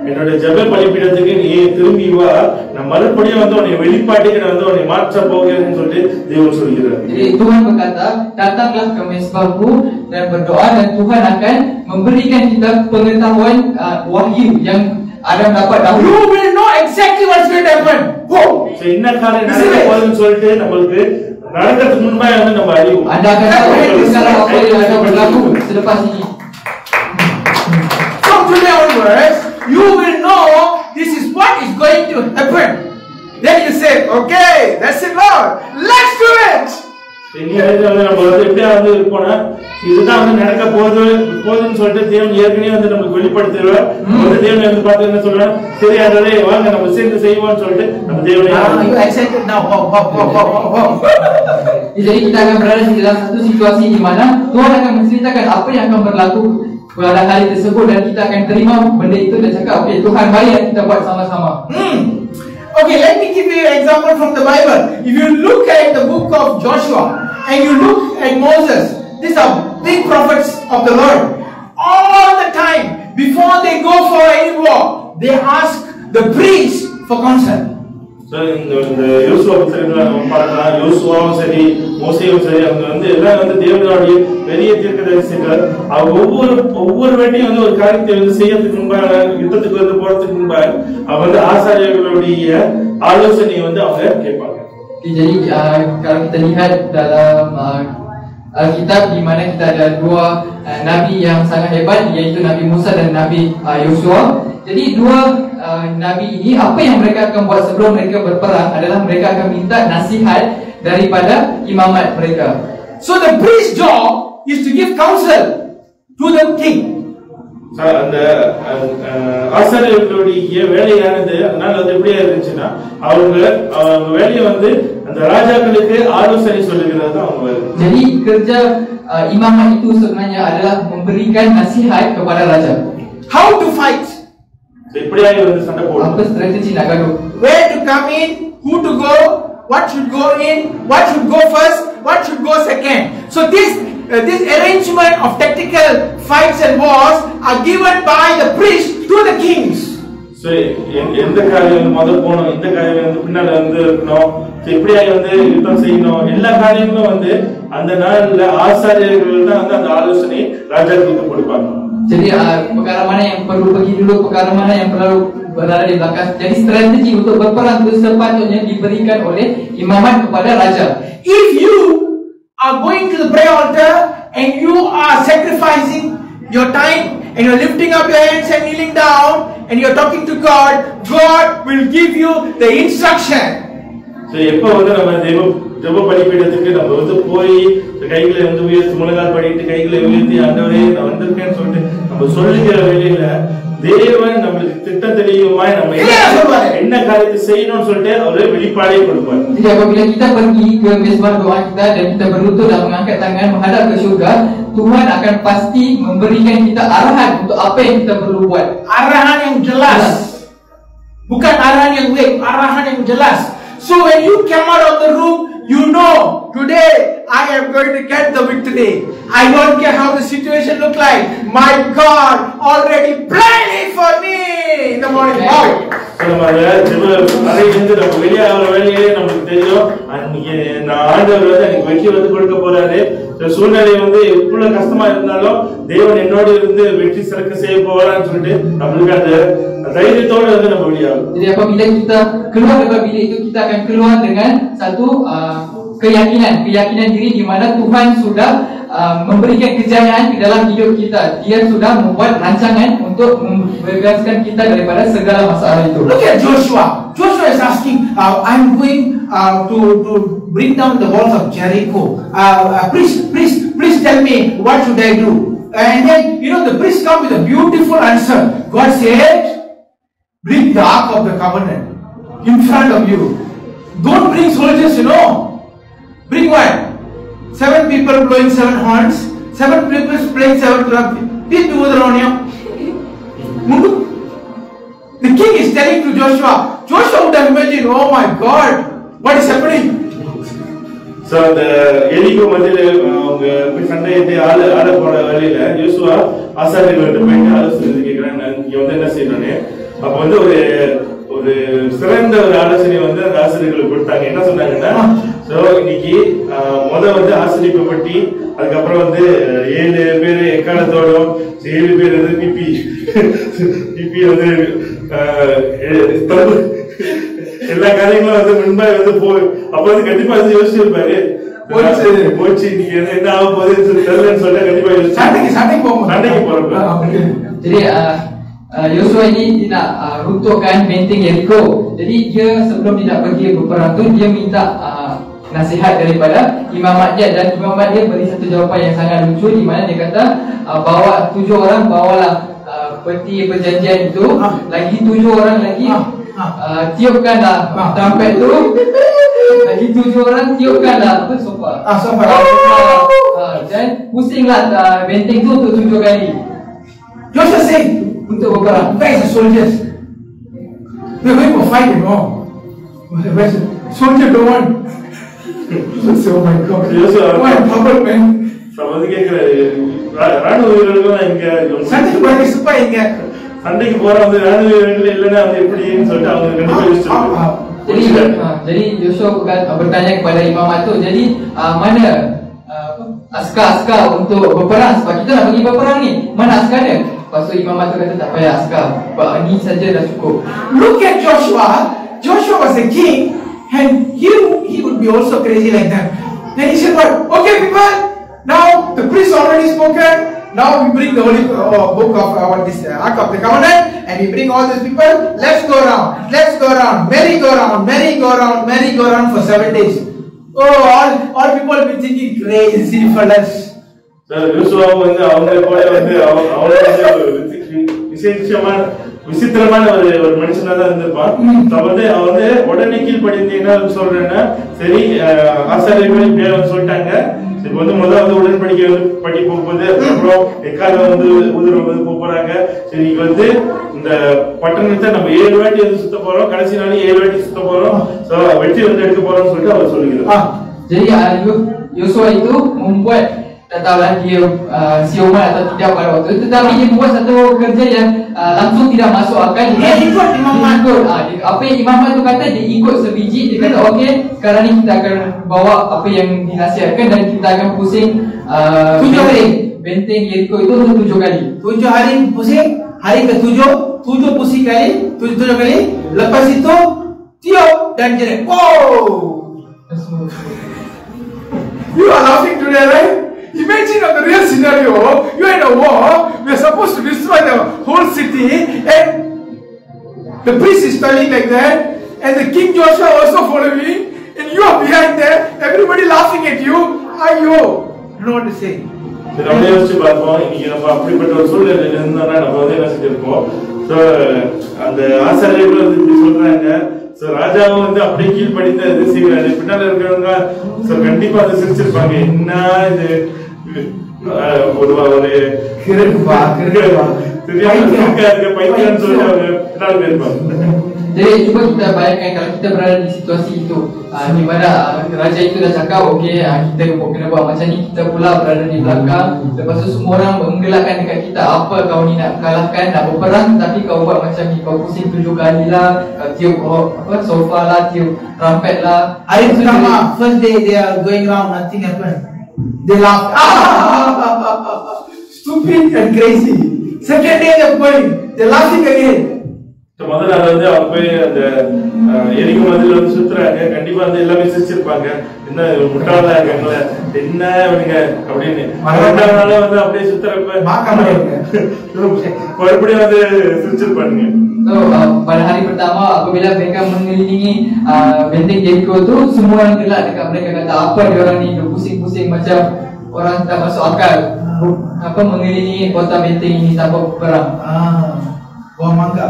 என்னோட ஜெப பலிபீடத்துக்கு நீ திரும்பி வா, நான் மறுபடியும் வந்து உன்னை வெளிப்பாட்டுக்கு நான் வந்து உன்னை மாற்ற போகிறேன்னு சொல்லிட்டு தேவன் சொல்கிறார். Jadi Tuhan berkata, datanglah ke mezbahku dan berdoa dan Tuhan akan memberikan kita pengetahuan wahyu yang Adam dapat dahulu. You will know exactly what's going to happen. Wow. So என்ன காரியம் நடக்க போகுதுன்னு சொல்லிட்டு நமக்கு நடக்கிறதுக்கு முன்னாடி வந்து நம்ம அறிவோம். Anda akan tahu segala apa yang akan berlaku selepas ini. From today onwards, you will know this is what is going to happen. Then you say, okay, that's it, Lord. Let's do it. இனி வந்து நம்ம வந்து எப்படியா வந்து இருப்போம்னா, இதுதான் வந்து நடக்க போகுதுன்னு சொல்லிட்டு தேவன் ஏற்கனவே வந்து நமக்கு வெளிப்படுத்திடுவார். வந்து தேவன் வந்து பார்த்து என்ன சொல்றாரு, சரி அதே வாங்க நம்ம சேர்ந்து செய்வோம்னு சொல்லிட்டு நம்ம தேவனை you excited now? Jadi kita akan berada di dalam satu situasi di mana Tuhan akan menceritakan apa yang akan berlaku pada hari tersebut dan kita akan terima benda itu dan cakap, okay, Tuhan baik, kita buat sama-sama. Okay, let me give you an example from the Bible. If you look at the book of Joshua and you look at Moses, these are big prophets of the Lord. All the time, before they go for any war, they ask the priest for counsel. So இந்த யோசுவா புத்தகத்துல நம்ம பார்க்கலாம், யோசுவாவும் சரி மோசேயும் சரி அவங்க வந்து எல்லாம் வந்து தேவனுடைய பெரிய தீர்க்கதரிசிகள். அவங்க ஒவ்வொரு வாட்டியும் வந்து ஒரு காரியத்தை வந்து செய்யறதுக்கு முன்பாக, யுத்தத்துக்கு வந்து போறதுக்கு முன்பாக அவங்க வந்து ஆசாரியர்களுடைய ஆலோசனையை வந்து அவங்க கேட்பாங்க. Jadi kalau kita lihat dalam Alkitab di mana kita ada dua nabi yang sangat hebat, iaitu Nabi Musa dan Nabi Yosua. Jadi dua nabi ini apa yang mereka akan buat sebelum mereka berperang adalah mereka akan minta nasihat daripada imamat mereka. So the priest's job is to give counsel to the king. அந்த ஆசாரியர்களுடைய வேலையானது அதனால அது எப்படியா இருந்துச்சுன்னா, அவங்க வேலையை வந்து அந்த ராஜாக்களுக்கு ஆலோசனை சொல்லுகிறது தான் அவங்க. Jadi kerja imamat itu sebenarnya adalah memberikan nasihat kepada raja. How to fight? எப்படியா வந்து சண்டை போடணும், apa strategi nak gaduh, where to come in, who to go, what should go in, what should go first, what should go second. So this arrangement of tactical fights and wars are given by the priest to the kings. So எந்த காரியம் முதல் போகணும், இந்த காரியம் வந்து பின்னால வந்து இருக்கணும், எப்படியா வந்து யுத்தம் செய்யணும், எல்லா காரியங்களும் வந்து அந்த நாள்ல ஆசாரியர்கள் தான் வந்து அந்த ஆலோசனை ராஜாக்களுக்கு கொடுப்பாங்க. Jadi perkara mana yang perlu pergi dulu, perkara mana yang perlu berada di belakang. Jadi strategi untuk berperang itu sepatutnya diberikan oleh imamat kepada raja. If you are going to the prayer altar and you are sacrificing your time and you're lifting up your hands and kneeling down and you're talking to God, God will give you the instruction. So எப்ப வந்து நம்ம ஜெப பலிபீடத்துக்கு நம்ம வந்து போய் கைகளை வந்து உயர்த்தி முழங்கால் படிட்டு கைகளை உயர்த்தி ஆண்டவரே நான் வந்திருக்கேன்னு சொல்லிட்டு நம்ம சொல்லுகிற வேளையில தேவன் நம்மளுக்கு திட்டம் தெரியுமாய் நம்ம என்ன காரியத்தை செய்யணும்னு சொல்லிட்டு அவரு வெளிப்பாடே கொடுப்பார். Jadi apabila kita pergi ke mesbah doa kita dan kita berlutut dan mengangkat tangan menghadap ke syurga, Tuhan akan pasti memberikan kita arahan untuk apa yang kita perlu buat. Arahan yang jelas. Bukan arahan yang vague, arahan yang jelas. So when you come out of the room, you know today I am going to get the victory. I don't care how the situation look like. My God already planned it for me in the morning. நம்ம அறையிலிருந்து நம்ம வெளியே ஆகிற வேலையே நமக்கு தெரியும். அன்னைக்கு நான் ஆண்டவர் வந்து எனக்கு வெற்றி வந்து கொடுக்க போறாரு. சூழ்நிலை வந்து எவ்வளவு கஷ்டமா இருந்தாலும் தேவன் என்னோட இருந்து வெற்றி சிறக்க செய்ய போறான்னு சொல்லிட்டு நம்மளுக்கு அந்த தைரியத்தோட வந்து நம்ம வெளியாகும். Jadi apabila kita keluar dari bilik itu, kita akan keluar dengan satu keyakinan diri di mana Tuhan sudah memberikan kejayaan di dalam hidup kita. Dia sudah membuat rancangan untuk membebaskan kita daripada segala masalah itu. Look at Joshua. Joshua is asking, I'm going to bring down the walls of Jericho. Please tell me, what should I do? And then, the priest come with a beautiful answer. God said, bring the ark of the covenant in front of you. Don't bring soldiers, Bring what? 7 people blowing 7 horns, 7 people playing 7 trumpets. The king is telling to Joshua. Joshua would have imagined, oh my God, what is happening? So the எலிகோ மத்தியில அவங்க சண்டையிட்டு ஆட போற வேலையில யோசுவா ஆசாரியர்கள்ட்ட போயிட்டு ஆலோசனை கேட்கிறாங்க, இங்க வந்து என்ன செய்யணும்னு. அப்ப வந்து ஒரு சிறந்த ஒரு ஆலோசனை வந்து அந்த ஆசிரியர்களுக்கு கொடுத்தாங்க. என்ன சொன்னாங்கன்னா, சோ இன்னைக்கு வந்து ஆசிரியப்பை பற்றி, அதுக்கப்புறம் வந்து 7 பேர் எக்காலத்தோடும், 7 பேர் வந்து பிபி வந்து எல்லா காரியங்களும் வந்து முன்பாய் வந்து அப்ப வந்து கண்டிப்பா வந்து யோசிச்சிருப்பாரு, போச்சு இன்னைக்கு என்ன ஆக போகுது தெரியலன்னு சொல்லிட்டு கண்டிப்பா சண்டைக்கு போறப்ப. Jadi Yosua ini tidak runtuhkan benteng Jericho. Jadi dia sebelum tidak pergi berperang tu, dia minta nasihat daripada imamat dia, dan imamat dia beri satu jawapan yang sangat lucu, di mana dia kata, bawa 7 orang, bawalah peti perjanjian itu, lagi 7 orang lagi tiupkanlah trumpet tu, lagi 7 orang tiupkanlah sofa. Dan pusinglah benteng tu untuk 7 kali. Joshua said, untuk berperang. Where is the soldiers? We are going for fight, soldier don't want. Oh my God, what a trouble, man. வந்து கேக்குறாரு, ராணுவ வீரர்கள் இங்க சண்டைக்கு போறவங்க ராணுவ வீரர்கள் இல்லைன்னா வந்து எப்படின்னு சொல்லிட்டு அவங்க கண்டிப்பா யோசிச்சிருக்காங்க. Jadi Joshua bertanya kepada imamat tu, jadi mana askar-askar untuk berperang, sebab kita nak pergi berperang ni, mana askar dia? Lepas tu imamat tu kata, tak payah askar, ni saja dah cukup. Look at Joshua. Joshua was a king, and he would be also crazy like that. Then he said, what? Okay people, now the priest already spoken. Now we bring the holy book of Ark of the Covenant, and we bring all these people. Let's go around, merry-go-round for 7 days. Oh, all people will be thinking crazy fellas. யோசுவா வந்து அவங்களை போல வந்து விசித்திரமான ஒரு மனுஷனா தான் இருந்திருப்பான். அவன் வந்து உடனே கீழ்படிந்து என்ன சொல்றேன்னா, சரி ஆசாரியர்கள் இப்படியா சொல்லிட்டாங்க, இப்ப வந்து முதல்ல உடன்படிக்கை படி போகும்போது, அப்புறம் எக்காலம் வந்து ஊதுரம் வந்து போறாங்க. சரி நீங்க வந்து இந்த பட்டணத்தை நம்ம 7 வாட்டி வந்து சுத்த போறோம், கடைசி நாள் 7 வாட்டி சுத்த போறோம், வெற்றி வந்து எடுக்க போறோம்னு சொல்லிட்டு அவர் சொல்லுகிறார். Jadi Yosua itu membuat, tak tahulah dia siuman atau tidak pada waktu itu, tetapi dia membuat satu kerja yang langsung tidak masuk akal. Dia ikut imamat. Apa yang imamat tu kata, dia ikut sebiji. Dia kata, okey, sekarang ni kita akan bawa apa yang dinasihatkan dan kita akan pusing benteng Jericho itu untuk 7 kali. 7 hari pusing, hari ke-7 pusing kali, 7 kali. Lepas itu tiup dan jerit. Wow! You are laughing today, right? Imagine on the real scenario, you are in a war, we are supposed to destroy the whole city, and the priest is telling like that, and the King Joshua also following, and you are behind there, everybody laughing at you. Ayo, I don't know what to say. நம்ம யோசிச்சு பார்ப்போம், இன்னைக்கு நம்ம அப்படிப்பட்ட ஒரு சூழ்நிலையில இருந்தா நம்ம வந்து என்ன செஞ்சு இருக்கும். ஸோ அந்த ஆசாரியர்கள் வந்து இப்படி சொல்றாங்க. ஸோ ராஜாவும் வந்து அப்படியே கீழ்படிந்து அது செய்கிறாரு. பின்னால இருக்கிறவங்க ஸோ கண்டிப்பா அதை சிரிச்சிருப்பாங்க. என்ன இது ஒரு பைத்தியம் சொல்லி அவங்க பின்னால போயிருப்பாங்க. Jadi cuba kita bayangkan kalau kita berada di situasi itu, di mana raja itu dah cakap okey, kita kena buat macam ni, kita pula berada di belakang. Lepas tu semua orang menggelakkan dekat kita, apa kau ni nak kalahkan, nak berperang, tapi kau buat macam ni, kau pusing 7 kali lah, kau tiup sofa lah, tiup trumpet lah. Hari pertama, first day they are going around, nothing happened. They laugh. Stupid and crazy. Second day they're going, they're laughing again. முதல் நாள் வந்து அவங்க போய் அந்த எரிக்கும் மதில் வந்து சுத்துறாங்க. கண்டிப்பா வந்து எல்லாமே சிரிச்சிருப்பாங்க. என்ன முட்டாளா இருக்காங்களே, என்ன இவனுங்க அப்படின்னு. ரெண்டாவது நாள் வந்து அப்படியே சுத்துறப்ப மறுபடியும் வந்து சிரிச்சிருப்பாங்க. So pada hari pertama apabila mereka mengelilingi benteng Jericho tu, semua orang gelak dekat mereka, kata apa dia orang ni pusing-pusing macam orang tak masuk akal. Apa mengelilingi kota benteng ini tanpa berperang. Buang mangga.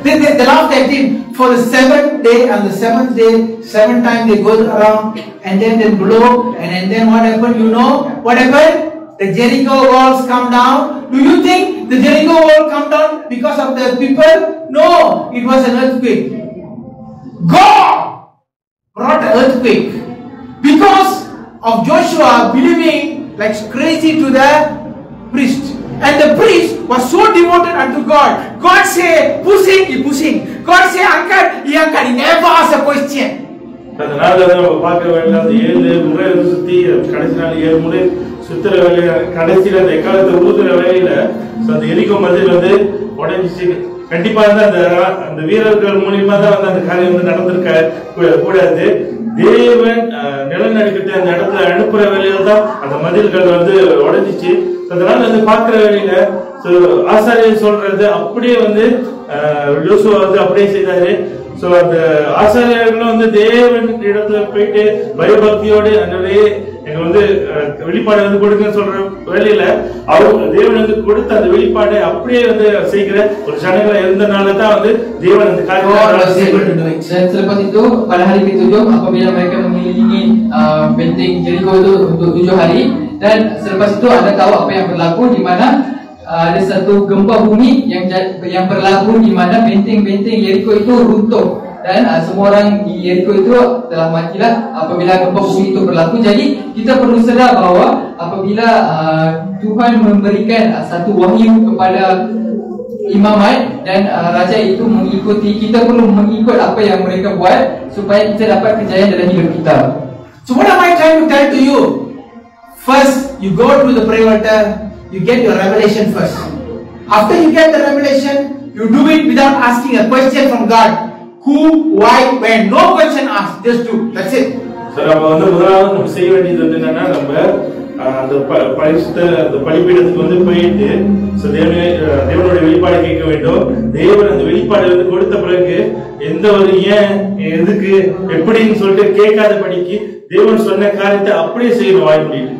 They laughed at him for the 7th day, and the 7th day, 7 times they go around and then they blow, and then what happened? You know what happened? The Jericho walls come down. Do you think the Jericho wall come down because of the people? No, it was an earthquake. God brought an earthquake because of Joshua believing like crazy to the priest. And the priest was so devoted unto God. God say pushing, he pushing. God say angkat, he angkat. He never ask a question. அதனால நம்ம பார்க்க வேண்டிய அந்த 7 முறை சுத்தி கடைசி நாள் 7 முறை சுத்துற வேலையில கடைசியில அந்த எக்காலத்தை ஊதுற வேலையில அந்த எரிக்கோ மதில் வந்து உடைஞ்சிச்சு. கண்டிப்பா வந்து அந்த வீரர்கள் மூலியமா தான் வந்து அந்த காரியம் வந்து நடந்திருக்க கூடாது. தேவன் நிலநடுக்கத்தை அந்த இடத்துல அனுப்புற வேலையில தான் அந்த மதில்கள் வந்து உடைஞ்சிச்சு. அதனால வந்து பாக்குற வேலையில ஆசாரியர் சொல்றது அப்படியே வந்து யோசுவா வந்து அப்படியே செய்தாரு. சோ அந்த ஆசாரியர்களும் வந்து தேவன் இடத்துல போயிட்டு பயபக்தியோடு அந்த எங்க வந்து வெளிப்பாடு வந்து கொடுங்கன்னு சொல்ற வேலையில அவர் தேவன் வந்து கொடுத்த அந்த வெளிப்பாடு அப்படியே வந்து செய்கிற ஒரு ஜனங்களா இருந்தனால தான் வந்து தேவன் அந்த காரியத்தை. Selepas itu pada hari ke-7 apabila mereka mengelilingi benteng Jericho itu untuk 7 hari, dan selepas itu anda tahu apa yang berlaku, di mana ada satu gempa bumi yang berlaku, di mana benteng-benteng Jericho itu runtuh, dan semua orang di Jericho itu telah matilah apabila gempa bumi itu berlaku. Jadi kita perlu sedar bahawa apabila Tuhan memberikan satu wahyu kepada imamat dan raja itu mengikuti, kita perlu mengikut apa yang mereka buat supaya kita dapat kejayaan dalam hidup kita. So what am I trying to tell to you? First, you go to the prayer altar, you get your revelation first. After you get the revelation, you do it without asking a question from God. Who, why, when. No question asked, just do. That's it. So நம்ம வந்து முதலாவது நம்ம செய்ய வேண்டியது வந்து என்னன்னா, நம்ம அந்த பலிபீடத்துக்கு வந்து போயிட்டு தேவனுடைய வெளிப்பாடு கேட்க வேண்டும். தேவன் அந்த வெளிப்பாடு வந்து கொடுத்த பிறகு எந்த ஒரு ஏன், எதுக்கு, எப்படின்னு சொல்லிட்டு கேட்காத படிக்கு தேவன் சொன்ன காரியத்தை அப்படியே செய்யணும் வாய் முடியுது.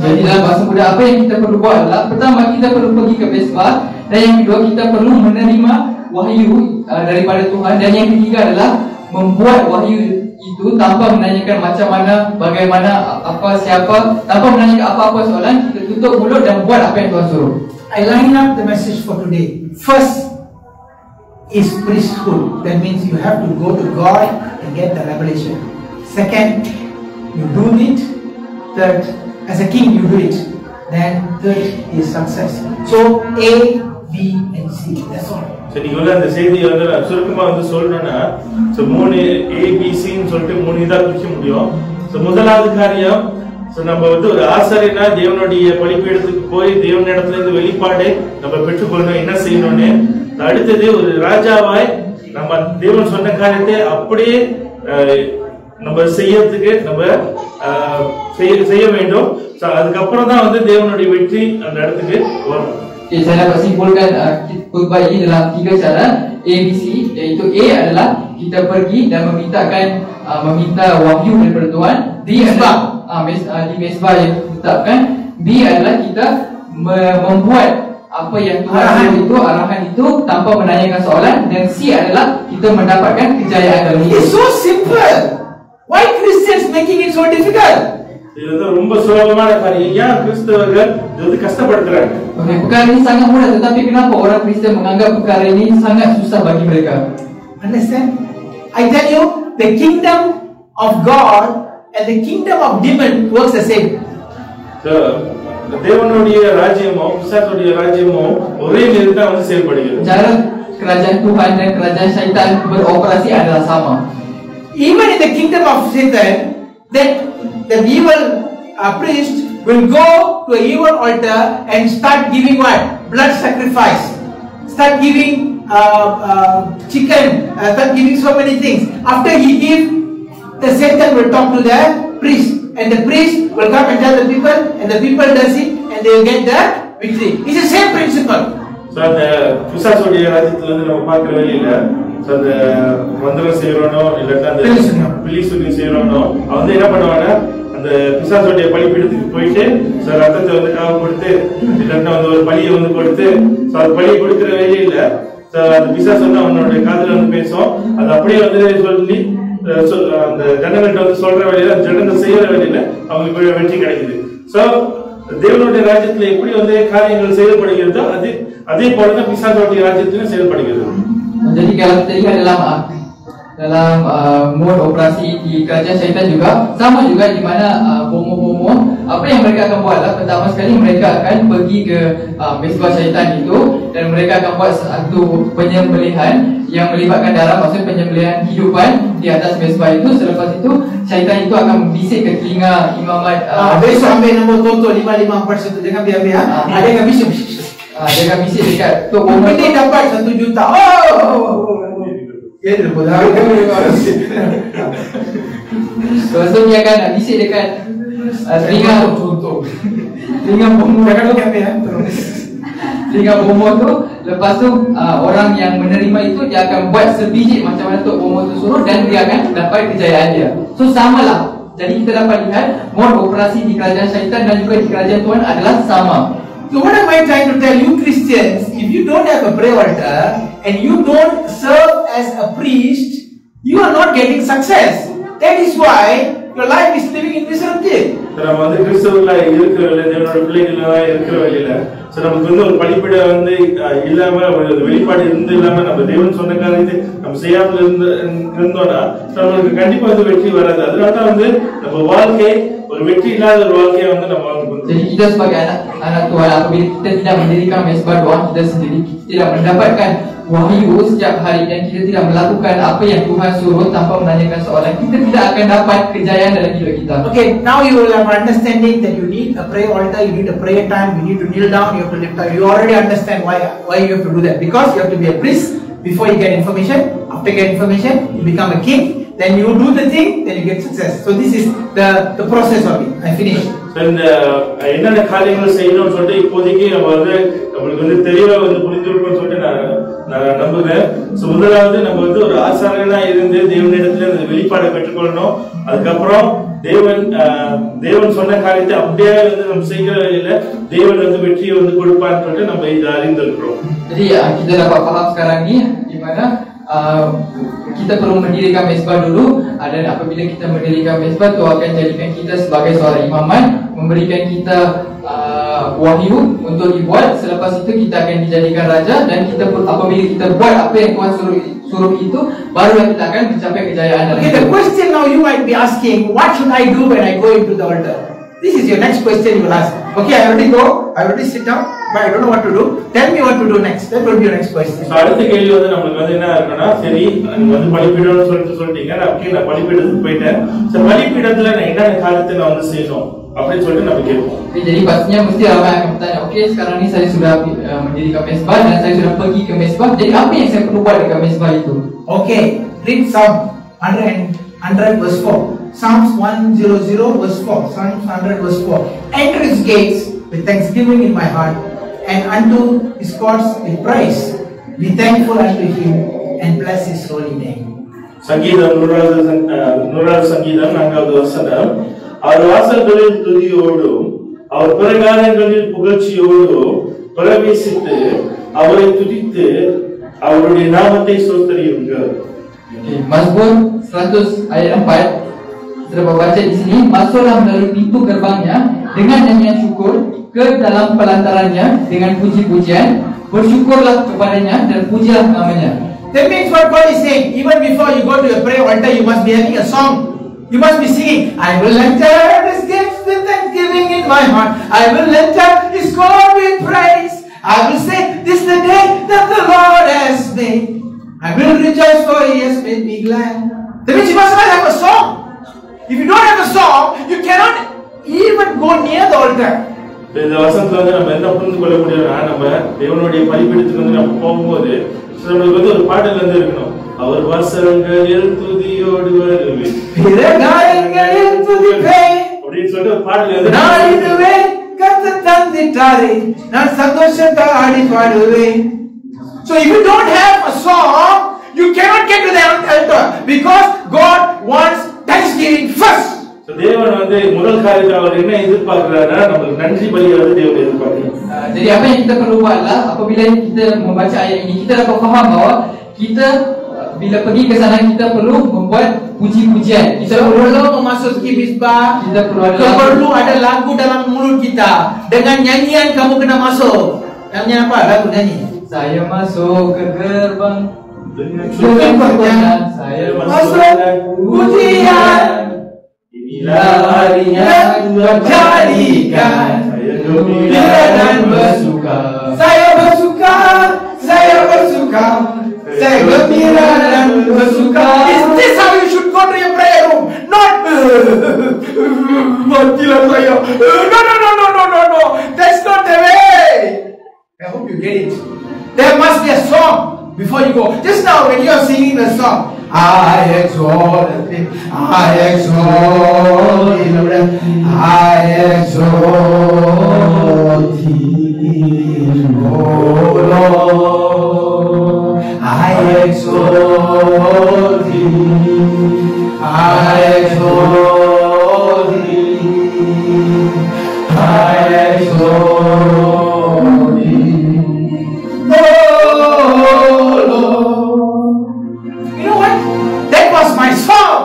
Jadi dalam bahasa muda apa yang kita perlu buat adalah, pertama kita perlu pergi ke mesbah, dan yang kedua kita perlu menerima wahyu daripada Tuhan, dan yang ketiga adalah membuat wahyu itu tanpa menanyakan macam mana, bagaimana, apa, siapa, tanpa menanyakan apa-apa soalan. Kita tutup mulut dan buat apa yang Tuhan suruh. I line up the message for today. First is priesthood. That means you have to go to God and get the revelation. Second, you do it. Third, as a king you do it. Then third is success. So A, B and C. That's all. சரி, நீங்க அந்த செய்தியை வந்து சுருக்கமா வந்து சொல்லணும்னா, 3 ABCன்னு சொல்லிட்டு 3 இதா பிரிக்க முடியும். முதலாவது காரியம், நம்ம வந்து ஒரு ஆசாரியனா தேவனுடைய பலிபீடத்துக்கு போய் தேவனிடத்துல இருந்து வெளிப்பாடை நம்ம பெற்றுக்கொள்ளணும். என்ன செய்யணும்னு. அடுத்தது, ஒரு ராஜாவாய் நம்ம தேவன் சொன்ன காரியத்தை அப்படியே நம்ம செய்யறதுக்கு நம்ம செய்ய வேண்டும். அதுக்கப்புறம் தான் வந்து தேவனுடைய வெற்றி அந்த இடத்துக்கு வரும். Okay, saya dapat simpulkan khutbah ini dalam 3 cara ABC, iaitu A adalah kita pergi dan meminta wahyu daripada Tuhan di mesbah yang ditetapkan. B B adalah kita membuat apa yang Tuhan suruh itu, arahan itu tanpa menanyakan soalan. Dan C adalah kita mendapatkan kejayaan dalam hidup. It's so simple. Why Christians making it so difficult? இது வந்து ரொம்ப சுலபமான காரியம். ஏன் கிறிஸ்தவர்கள் இது வந்து கஷ்டப்படுத்துறாங்க? Okay, perkara ini sangat mudah, tetapi kenapa orang Kristian menganggap perkara ini sangat susah bagi mereka? Understand? I tell you, the kingdom of God and the kingdom of demon works the same. So, தேவனுடைய ராஜ்யமும் பிசாசுடைய ராஜ்யமும் ஒரே நேரத்தில் தான் வந்து செயல்படுகிறது. Cara kerajaan Tuhan dan kerajaan syaitan beroperasi adalah sama. Even in the kingdom of Satan, that the evil priest will go to an evil altar and start giving what? Blood sacrifice. Start giving chicken. Start giving so many things. After he give, the Satan will talk to the priest, and the priest will come and tell the people, and the people does it, and they will get the victory. It's the same principle. So அந்த பிசாசுடைய ராஜ்யத்துல வந்து நம்ம பார்க்கிற வழியில அந்த மந்திரம் செய்யறோனோ இல்லட்டா அந்த பிலிசுனி செய்யறோனோ அவன் வந்து என்ன பண்ணுவானா அந்த பிசாசுடைய பலிபீடத்துக்கு போயிட்டு ரத்தத்தை வந்து காவு கொடுத்து இல்லட்டா வந்து ஒரு பலியை வந்து கொடுத்து அது பலியை கொடுக்கிற வேலையில அந்த பிசாசு வந்து அவனுடைய காதுல வந்து பேசும். அது அப்படியே வந்து சொல்லி அந்த ஜனங்கள்ட்ட வந்து சொல்ற வேலையில ஜனங்கள் செய்யற வேலையில அவங்களுக்கு வெற்றி கிடைக்குது. சோ தேவனுடைய ராஜ்யத்துல எப்படி வந்து காரியங்கள் செயல்படுகிறதோ அதே போலதான் பிசாசுடைய ராஜ்யத்திலும் செயல்படுகிறது. Jadi kalau kita lihat dalam mode operasi di kerajaan syaitan juga sama juga, di mana bomo-bomo apa yang mereka akan buat adalah pertama sekali mereka akan pergi ke mesbah syaitan itu dan mereka akan buat satu penyembelihan yang melibatkan darah, maksudnya penyembelihan hidupan di atas mesbah itu. Selepas itu syaitan itu akan membisik ke telinga imamat. Besok ambil nombor toto 5541, jangan biar-biar. Ada yang bisik. Dia akan bisik dekat tu bomo. Ini dapat 1 juta. Oh. Ya, dia boleh. So dia akan bisik dekat telinga bomo. Telinga bomo tu. Lepas tu orang yang menerima itu dia akan buat sebiji macam mana tu bomo tu suruh dan dia akan dapat kejayaan dia. So samalah. Jadi kita dapat lihat mod operasi di kerajaan syaitan dan juga di kerajaan Tuhan adalah sama. So what am I trying to tell you Christians? If you don't have a prayer altar and you don't serve as a priest, you are not getting success. That is why your life is living in miserable. நம்ம வந்து கிறிஸ்தவர்களா இருக்கிறவங்க தேவனோட பிள்ளைகளா இருக்கிறவங்க சோ நமக்கு வந்து ஒரு பலிபீடம் வந்து இல்லாம ஒரு வெளிப்பாடு இல்லாம நம்ம தேவன் சொன்ன காரியத்தை நம்ம செய்யாம இருந்தோம்னா நமக்கு கண்டிப்பா வந்து வெற்றி வராது. அதனால தான் வந்து நம்ம வாழ்க்கை ஒரு வெற்றி இல்லாத ஒரு வாழ்க்கையை வந்து நம்ம வாழ்ந்து. Jadi kita sebagai anak Tuhan, apabila kita tidak mendirikan mesbah doa kita sendiri, kita tidak mendapatkan wahyu setiap hari dan kita tidak melakukan apa yang Tuhan suruh tanpa menanyakan soalan, kita tidak akan dapat kejayaan dalam hidup kita. Okay, now you will have understanding that you need a prayer altar, you need a prayer time, you need to kneel down, you have to lift up. You already understand why you have to do that, because you have to be a priest before you get information. After you get information, you become a king. Then you do the thing, then you get success. So this is the process of it. I finished. என்னென்ன காரியங்கள் செய்யணும்னு சொல்லிட்டு இப்போதைக்கு நம்ம வந்து நம்மளுக்கு வந்து தெளிவா வந்து புரிஞ்சிருக்கணும்னு சொல்லிட்டு நான் நம்புறேன். முதலாவது நம்ம வந்து ஒரு ஆசாரியனா இருந்து தேவனிடத்துல அந்த வெளிப்பாடை பெற்றுக்கொள்ளணும். அதுக்கப்புறம் தேவன் சொன்ன காரியத்தை அப்படியே வந்து நம்ம செய்கிற வழியில தேவன் வந்து வெற்றியை வந்து கொடுப்பான்னு சொல்லிட்டு நம்ம இதை அறிந்திருக்கிறோம். Jadi kita dapat faham sekarang ni di mana kita perlu mendirikan mesbah dulu, dan apabila kita mendirikan mesbah tu akan jadikan kita sebagai seorang imaman, memberikan kita wahyu untuk dibuat. Selepas itu kita akan dijadikan raja dan kita apabila kita buat apa yang Tuhan suruh itu, barulah kita akan mencapai kejayaan. Okay, the question now you might be asking, what should I do when I go into the altar? This is your next question you will ask. Okay, I already sit down, but I don't know what to do. Tell me what to do next. That will be your next question. So அடுத்த கேள்வி வந்து நமக்கு வந்து என்ன இருக்குன்னா, சரி நீங்க வந்து பலிபீடம்னு சொல்லிட்டீங்க, நான் பலிபீடத்துக்கு போயிட்டேன். சோ பலிபீடத்துல நான் என்ன காரியத்தை நான் வந்து செய்யணும் அப்படின்னு சொல்லிட்டு நம்ம கேட்போம். Jadi pastinya mesti ramai akan bertanya, okay sekarang ni saya sudah mendirikan mesbah dan saya sudah pergi ke mesbah. Jadi apa yang saya perlu buat dekat mesbah itu? Okay, read Psalm 100 verse 4. Psalms 100 verse 4. Psalms 100 verse 4. Enter his gates with thanksgiving in my heart, and unto his courts with praise. Be thankful unto him and bless his holy name. சங்கீதம் 100 சங்கீதம் 4வது வசனம். அவர் வாசல்களில் துதியோடும் அவர் பிரகாரங்களில் புகழ்ச்சியோடு பிரவேசித்து அவரை துதித்து அவருடைய நாமத்தை ஸ்தோத்திரியுங்கள். Mazmur 100 ayat 4 kita baca di sini, masuklah melalui pintu gerbangnya dengan nyanyian syukur, ke dalam pelantarannya dengan puji-pujian, bersyukurlah kepadanya dan pujilah namanya. That means what God is saying, even before you go to your prayer altar, you must be having a song. You must be singing, I will enter His gates with thanksgiving in my heart. I will enter His court with praise. I will say, this is the day that the Lord has made. I will rejoice for He has made me glad. That means you must have a song. If you don't have a song, you cannot even go near the altar. இந்த வசனத்துல வந்து நம்ம என்ன புரிந்து கொள்ள முடியும்னா, நம்ம தேவனுடைய பலிபீடத்துக்கு வந்து நம்ம போகும்போது நம்மளுக்கு வந்து ஒரு பாடல் வந்து இருக்கணும். அவர் வாசல்களில் துதியோடு வருவேன், பிரகாரங்களில் துதிப்பேன் அப்படின்னு சொல்லிட்டு ஒரு பாடல் வந்து நான் இதுவே கர்த்தர் தந்திட்டாரே, நான் சந்தோஷத்தோட ஆடி பாடுவேன். So if you don't have a song, you cannot get to the altar because God wants thanksgiving first. So தேவன் வந்து முதல் காரியத்தை அவர் என்ன எதிர்பார்க்கிறாருன்னா, நமக்கு நன்றி பலியை வந்து தேவன் எதிர்பார்க்கிறார். Jadi apa yang kita perlu buatlah apabila kita membaca ayat ini, kita dapat faham bahawa kita bila pergi ke sana kita perlu membuat puji-pujian. Kita perlu memasuki misbah, kita perlu ada lagu dalam mulut kita. Dengan nyanyian kamu kena masuk. Nyanyian apa? Lagu nyanyi. Saya masuk ke gerbang dengan perkenan, saya masuk pujian. Inilah harinya Tuhan jadikan saya gembira dan bersuka. Saya bersuka, saya bersuka, saya gembira dan bersuka. Is this how you should go to your prayer room? Not matilah saya. No. That's not the way. I hope you get it. There must be a song before you go. Just now when you are singing the song, I exalt Him, I exalt Him, I exalt Him, oh Lord, I exalt Him, I exalt Him, I exalt Him, oh Lord. You know what? That was my song.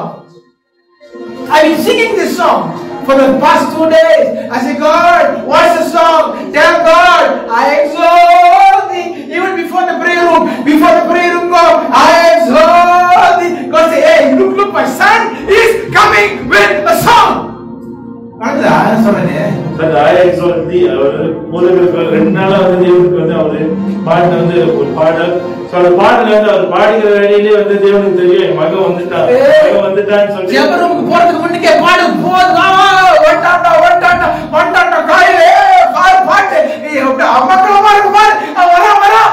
I've been singing this song for the past 2 days. I say, God, what's the song? Tell God, I exalt Thee. Even before the prayer room, God, I exalt Thee. God say, hey, look, my son is coming with a song. அதுதான் சொல்றேன். சார் ஆயர் சொல்லி அவர் போதகர்கள் 2 நாளா வந்து தேவனுக்கு வந்து அவரு பாடின வந்து ஒரு பாடல். சோ அந்த பாடல வந்து அவர் பாடுகிற வேளையிலே வந்து தேவனுக்கு தெரியும் என் மகன் வந்துட்டான்னு சொல்லி ஜெபரூமுக்கு போறதுக்கு முன்னே பாடு போதுமா வண்டாண்டா காயிலே பாட்டு அமக்கலமா இருக்கு பாரு வரா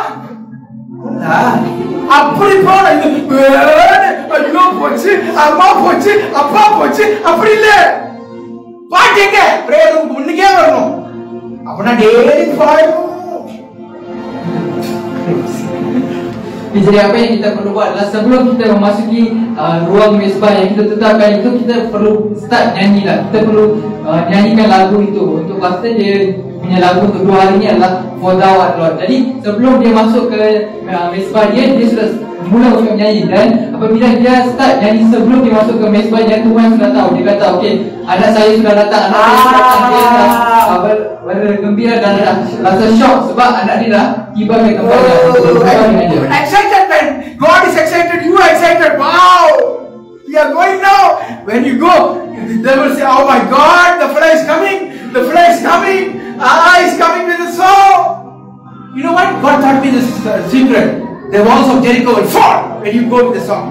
அப்படி போன ஐயோ போச்சு அம்மா போச்சு அப்பா போச்சு அப்படி இல்ல பாட்டு எங்க பிரேயர் ரூமுக்கு முன்னே வரணும் அப்பனா டெய்லி பாடணும். Jadi apa yang kita perlu buat adalah sebelum kita memasuki ruang mesbah yang kita tetapkan itu, kita perlu start nyanyi lah. Kita perlu nyanyikan lagu itu. Untuk pastor dia punya lagu untuk 2 hari ni adalah For Thou Art Lord. Jadi sebelum dia masuk ke mesbah dia sudah mula untuk nyanyi. Dan apabila dia start nyanyi sebelum dia masuk ke mesbah dia, Tuhan sudah tahu. Dia kata, okay, anak saya sudah datang, anak saya sudah datang. Dia dah bergembira dan rasa shock sebab anak dia dah tiba ke tempatnya. Excited man, God is excited, you are excited. Wow, we are going now. When you go, the devil say, oh my God, the fly is coming, the fly is coming. Is coming with a song. You know what? God taught me this secret. The walls of Jericho will fall when you go with the song.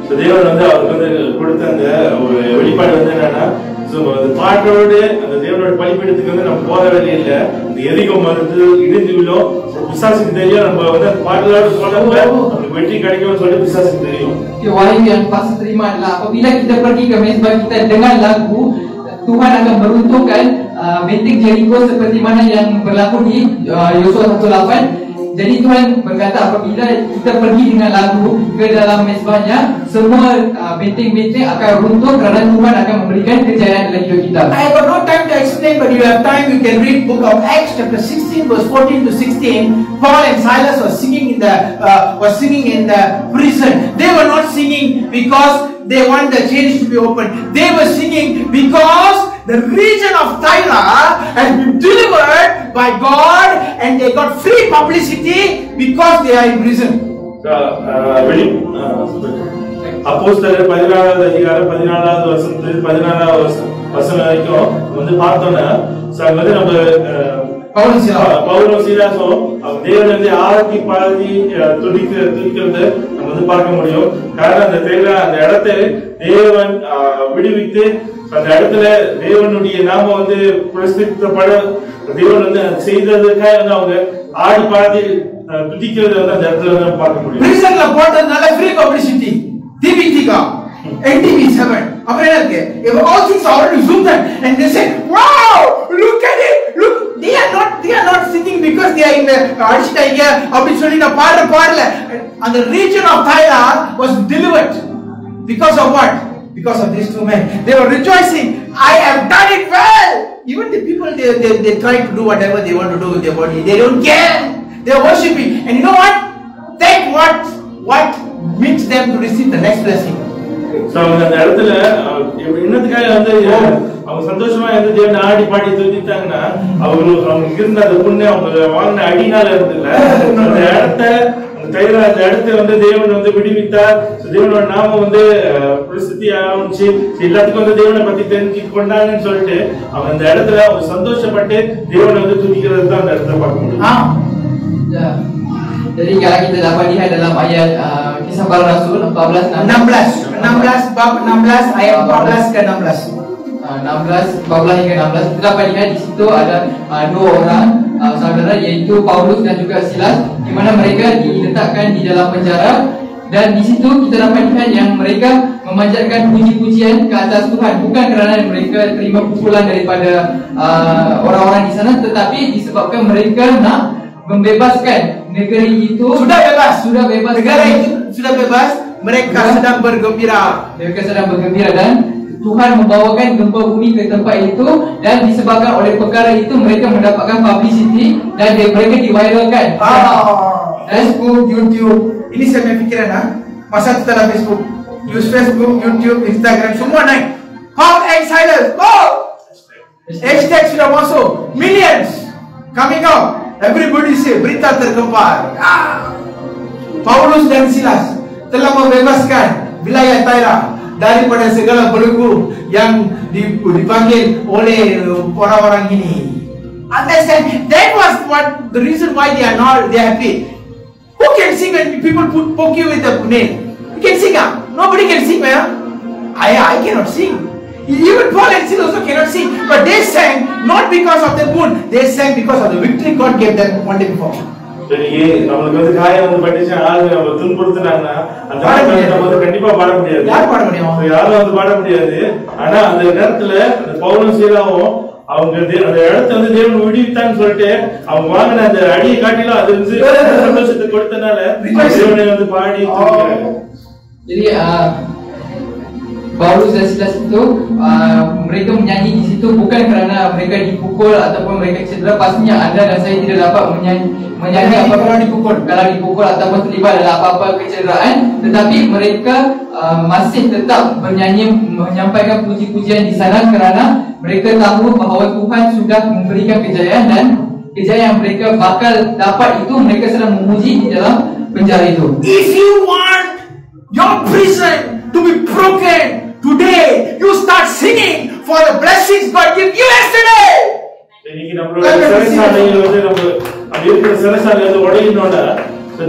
So தேவன் வந்து அவருக்கு வந்து கொடுத்த அந்த ஒரு வெளிப்பாடு வந்து என்னன்னா, சோ அந்த பாட்டோட அந்த தேவனோட பலிபீடத்துக்கு வந்து நம்ம போற வேலையே இல்ல. இந்த எரிகோ மருந்து இடிந்து விழும். பிசாசுக்கு தெரியும் நம்ம வந்து பாடலோட சொல்லப்ப நமக்கு வெற்றி கிடைக்கும்னு சொல்லி பிசாசுக்கு தெரியும். Wahyu yang pastor terima adalah apabila kita pergi ke mesbah kita dengan lagu, Tuhan akan meruntuhkan benteng Jericho seperti mana yang berlaku di Yosua 1:8. Jadi Tuhan berkata apabila kita pergi dengan lagu ke dalam mezbahnya, semua benteng-benteng akan runtuh kerana Tuhan akan memberikan kejayaan dalam hidup kita. I have got no time to explain, but you have time, you can read book of Acts chapter 16 verse 14 to 16. Paul and Silas were singing in the prison. They were not singing because they want the chains to be opened. They were singing because the region of Tyre has been delivered by God and they got free publicity because they are in prison. அப்போஸ்தலர் 14வது அதிகாரம் 14வது வசனத்துல 14வது வசனம் வரைக்கும் வந்து பார்த்தோம்னா சார் வந்து நம்ம பவுலும் சீலாஸும் தேவனை வந்து ஆரத்தி பாடி துதிக்கிறது நம்ம வந்து பார்க்க முடியும். காரணம் அந்த இடத்தை தேவன் விடுவித்து அந்த இடத்துல தேவனுடைய நாம வந்து பிரசித்தப்பட தேவன் வந்து செய்ததுக்காக வந்து அவங்க ஆடி பாடி துதிக்கிறது வந்து அந்த இடத்துல வந்து பார்க்க முடியும். பிரிசன்ல போட்டதுனால ஃப்ரீ பப்ளிசிட்டி டிவிடிகா NTV7 அப்புறம் இருக்கு all things are already zoomed in and they say wow look at it look they are not singing because they are in the அடிச்சிட்டாங்க அப்படி சொல்லி நான் பாடல and the region of Thailand was delivered because of what? Because of these two men. They were rejoicing. I have done it well. Even the people they try to do whatever they want to do with their body. They don't care. They are worshiping. And you know what? Take what makes them to receive the next blessing. So அந்த இடத்துல இன்னத்துக்காக வந்து அவங்க சந்தோஷமா இருந்து தேவனை ஆடி பாடி துதித்தாங்கன்னா அவங்க இருந்த அந்த புண்ணு அவங்க வாங்கின அடினால இருந்துல அந்த இடத்த அந்த இடத்தை வந்து தேவன் வந்து விடுவித்தார். தேவனோட நாம வந்து பிரசித்தி ஆரம்பிச்சு எல்லாத்துக்கும் வந்து தேவனை பத்தி தெரிஞ்சு கொண்டாங்கன்னு சொல்லிட்டு அவங்க அந்த இடத்துல அவங்க சந்தோஷப்பட்டு தேவனை வந்து துதிக்கிறது தான் அந்த இடத்துல பார்க்க முடியும். Jadi kalau kita dapat lihat dalam ayat Kisah Para Rasul 16 bab 16 ayat 14 ke 16. 14 hingga 16 kita dapat lihat di situ ada dua orang saudara iaitu Paulus dan juga Silas di mana mereka diletakkan di dalam penjara dan di situ kita dapat lihat yang mereka memanjatkan puji-pujian ke atas Tuhan bukan kerana mereka terima pukulan daripada orang-orang di sana tetapi disebabkan mereka nak membebaskan negeri itu sudah bebas negara itu sudah bebas mereka sedang bergembira dan Tuhan membawakan gempa bumi ke tempat itu dan disebabkan oleh perkara itu mereka mendapatkan publicity dan mereka diviralkan. Facebook, YouTube. Ini saya punya fikiran masa kita dalam Facebook, use Facebook, YouTube, Instagram semua naik. Paul and Silas, go! Hashtag sudah masuk, millions coming out. Everybody say berita tergempar. Paulus dan Silas telah membebaskan wilayah Tyre daripada segala belenggu yang dipanggil oleh orang-orang ini. Understand? That was what the reason why they are happy. Who can sing when people poke you with a nail? You can sing Nobody can sing, man. I cannot sing. Even Paul and Silas also cannot sing, but they sang not because of the wound. They sang because of the victory God gave them one day before. சரி நமக்கு வந்து காயம் வந்து பட்டுச்சு ஆளு நம்ம துன்புறுத்துனாங்கன்னா அந்த நம்ம வந்து கண்டிப்பா பாட முடியாது. யார் பாட முடியும்? யாரும் வந்து பாட முடியாது. ஆனா அந்த நேரத்துல அந்த பவுலும் சீலாவும் அவங்க அந்த இடத்தை வந்து தேவன் விடுவித்தான்னு சொல்லிட்டு அவங்க வாங்கின அந்த அடியை காட்டிலும் அது வந்து சந்தோஷத்தை கொடுத்தனால தேவனை வந்து பாடி துதிக்கிறாங்க. Jadi Paulus dan Silas itu mereka menyanyi di situ bukan kerana mereka dipukul ataupun mereka cedera. Pastinya anda dan saya tidak dapat menyanyi apabila dipukul ataupun terlibat dalam apa-apa kecederaan, tetapi mereka masih tetap menyampaikan puji-pujian di sana kerana mereka tahu bahawa Tuhan sudah memberikan kejayaan dan kejayaan yang mereka bakal dapat itu mereka sedang memuji di dalam penjara itu. If you want your prison to be broken today, you start singing for the blessings God gave you yesterday. இன்னைக்கு நம்மளோட சிறைச்சாலையில வந்து நம்ம அப்படி இருக்கிற சிறைச்சாலையில வந்து உடையினோட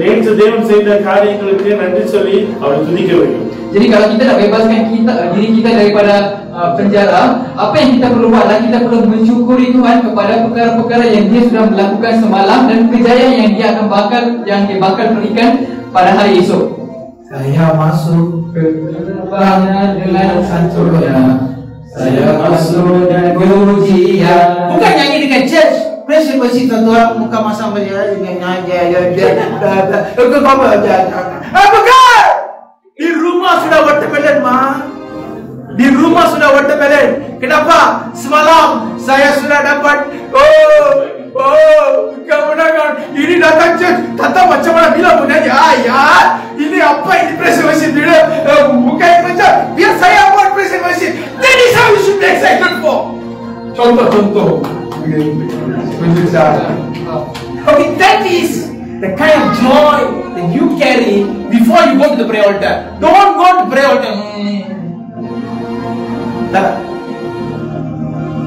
நேற்று தேவன் செய்த காரியங்களுக்கு நன்றி சொல்லி அவரை துதிக்க வேண்டும். Jadi kalau kita nak bebaskan diri kita daripada penjara, apa yang kita perlu buat? Kita perlu mensyukuri Tuhan kepada perkara-perkara yang Dia sudah melakukan semalam dan kejayaan yang Dia bakal berikan pada hari esok. Saya masuk ke gerbangnya dengan santurnya. Saya masuk dan pujian. Bukan nyanyi dengan church. praise and worship tuan-tuan muka masam dia. Bukan. Di rumah sudah watermelon mah. Di rumah sudah watermelon. Kenapa? Semalam saya sudah dapat. Kemenangan. Ini datang church. Tata macam mana bilang menyanyi ayat. Ini apa ini praise and worship dia? Bukan macam. Biar saya buat praise and worship. That is how you should be excited for. Contoh. Okay, that is the kind of joy that you carry before you go to the prayer altar. Don't go to prayer altar.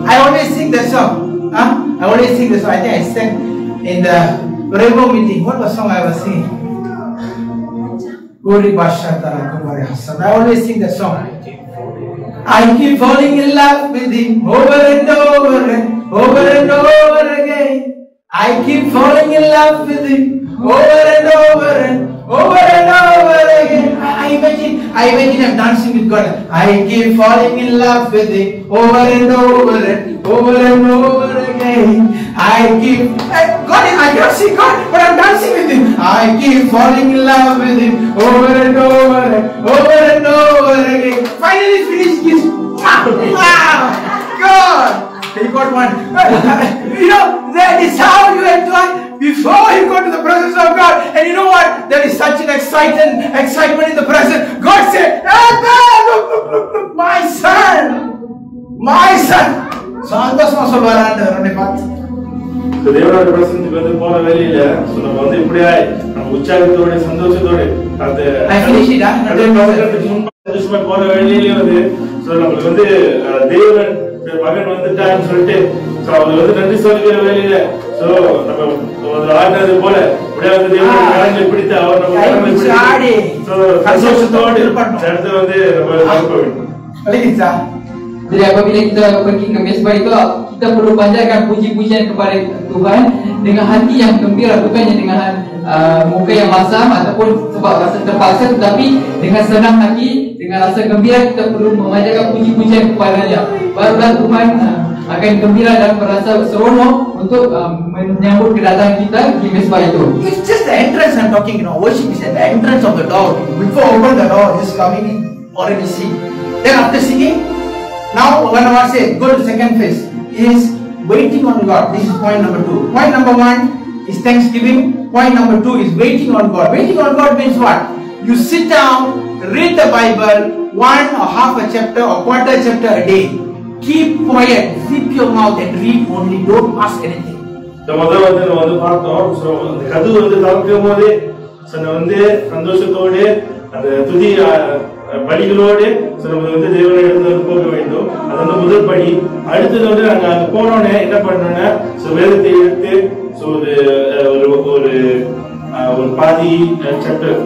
I always sing the song. I always sing the song. I think I sang in the Rainbow meeting. What was the song I was singing? Gori Basha Tara Kumari Hassan. I always sing the song. I keep falling in love with him over and over and over and over again. I keep falling in love with him over and over and over and over again. I imagine I'm dancing with God. I keep falling in love with him over and over and over and over again. God, I cannot see God, but I'm dancing with him. I keep falling in love with him over and over and over and over again. Finally finished his God. He got one. That is how you enjoy before you go to the presence of God. And you know what? There is such an excitement in the presence. God said, look, my son. Santos Masobaranda, தேவனோட பிரசன்னத்துக்கு வந்து போற வேலையில நம்ம வந்து இப்படியா நம்ம உற்சாகத்தோட சந்தோஷத்தோட அந்த சந்தோஷமா போற வேலையில வந்து நம்மளுக்கு வந்து தேவன் மகன் வந்துட்டான்னு சொல்லிட்டு அவங்களுக்கு வந்து நன்றி சொல்லிக்கிற வேலையில நம்ம ஆடுறது போல இப்படியா வந்து தேவனுடைய கரங்களை பிடித்து அவர் நம்ம கரங்களை பிடித்து சந்தோஷத்தோடு அடுத்து வந்து நம்ம வேண்டும். Jadi apabila kita pergi ke mesbah itu, kita perlu panjatkan puji-pujian kepada Tuhan dengan hati yang gembira, bukannya dengan muka yang masam ataupun sebab rasa terpaksa, tetapi dengan senang hati, dengan rasa gembira kita perlu memanjatkan puji-pujian kepada-Nya. Barulah Tuhan akan gembira dan merasa seronok untuk menyambut kedatangan kita di mesbah itu. It's just the entrance I'm talking, worship is at the entrance of the door. Before open the door, just coming in, already sing. Then after singing, now when I say go to second phase is waiting on God. This is point number 2. Point number 1 is thanksgiving. Point number 2 is waiting on God. Waiting on God means what? You sit down, read the Bible, 1 or half a chapter or quarter chapter a day. Keep quiet, zip your mouth and read only. Don't ask anything. முதல்ல வந்து நம்ம வந்து பார்த்தோம். சோ அந்த கதவு வந்து திறக்கும் போதே வந்து சந்தோஷத்தோடு அந்த துதி படிகளோடு நம்ம வந்து தேவனை எடுத்து போக வேண்டும். அது வந்து முதல் படி. அடுத்தது வந்து நாங்க அங்க போனோடனே என்ன பண்ணோம்னா வேதத்தை எடுத்து ஒரு பாதி சாப்டர்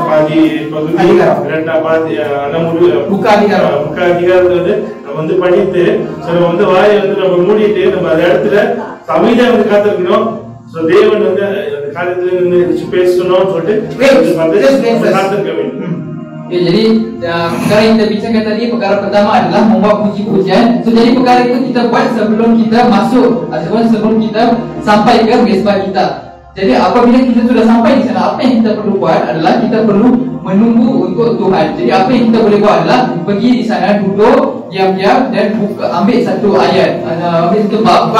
பாதி பகுதி இரண்டாம் பாதி அதிகாரத்தை வந்து நம்ம வந்து படித்து நம்ம வந்து வாயை வந்து நம்ம மூடிட்டு நம்ம அந்த இடத்துல அமைதியா வந்து காத்திருக்கணும். தேவன் வந்து அந்த காலத்துல இருந்து பேசணும்னு சொல்லிட்டு காத்திருக்க வேண்டும். Okay, jadi perkara yang kita bincangkan tadi, perkara pertama adalah membuat puji-pujian. So jadi perkara itu kita buat sebelum kita masuk ataupun sebelum kita sampai ke mesbah kita. Jadi apabila kita sudah sampai di sana, apa yang kita perlu buat adalah kita perlu menunggu untuk Tuhan. Jadi apa yang kita boleh buat adalah pergi di sana, duduk diam-diam dan ambil satu ayat, ambil satu bab.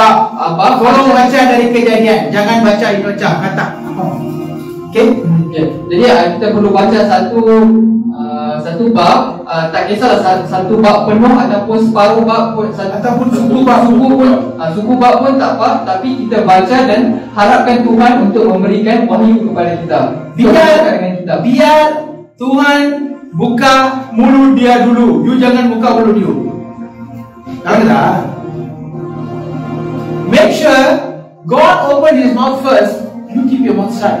Tolong baca dari Kejadian, jangan baca Inuca kata. Okay? Jadi kita perlu baca satu bab, tak kisahlah satu bab penuh ataupun separuh bab pun, ataupun suku bab pun tak apa, tapi kita baca dan harapkan Tuhan untuk memberikan wahyu kepada kita. Biar Tuhan buka mulut dia dulu. You jangan buka mulut you. Make sure God open His mouth first. You keep your mouth shut.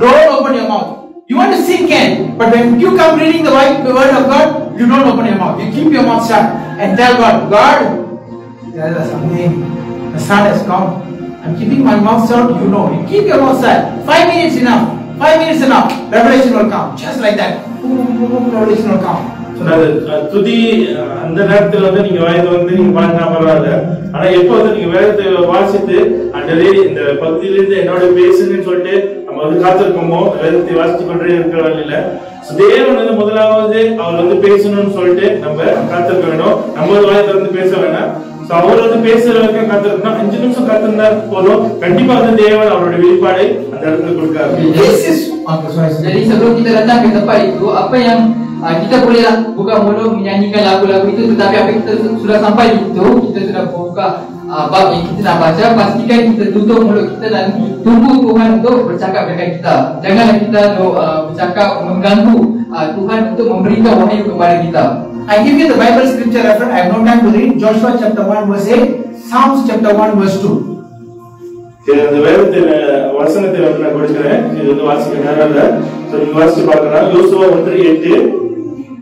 Don't open your mouth. You want to sing can, but when you come reading the word of God, you don't open your mouth. You keep your mouth shut and tell God, there is something. The sun has come. I'm keeping my mouth shut. You know. You keep your mouth shut. 5 minutes enough. 5 minutes enough. Revelation will come. Just like that. Revelation will come. துதி அந்த நேரத்துல வந்து நீங்க வாய்ந்து வந்து நீங்க பாடினா பரவாயில்ல. ஆனா எப்போ வந்து நீங்க வேதத்தை வாசித்து அண்டரே இந்த பகுதியிலிருந்து என்னோட பேசுன்னு சொல்லிட்டு நம்ம வந்து காத்திருக்கோமோ, வேதத்தை வாசித்து கொண்டே இருக்கிற வழியில தேவன் வந்து முதலாவது அவர் வந்து பேசணும்னு சொல்லிட்டு நம்ம காத்திருக்க வேணும். நம்ம வாயத்தை வந்து பேச வேணாம். அவர் வந்து பேசுற வரைக்கும் காத்திருக்கணும். 5 நிமிஷம் காத்திருந்தா போதும், கண்டிப்பா வந்து தேவன் அவருடைய வெளிப்பாடை அந்த இடத்துல கொடுக்காரு. Jadi sebelum kita datang ke tempat itu, apa yang kita boleh buka mulut menyanyikan lagu-lagu itu, tetapi apa kita sudah sampai di situ, kita sudah buka bab yang kita nak baca, pastikan kita tutup mulut kita dan tunggu Tuhan untuk bercakap dengan kita. Janganlah kita bercakap mengganggu Tuhan untuk memberikan wahyu kepada kita. I give you the Bible scripture reference. I have no time to read. Joshua chapter 1 verse 8, Psalms chapter 1 verse 2. இந்த வேதத்தின் வசனத்தை வந்து நான் கொடுக்கிறேன். இது வந்து வாசிக்க நேரம் இல்ல. நீங்க வாசிச்சு பார்க்கலாம். யோசுவா 1:8,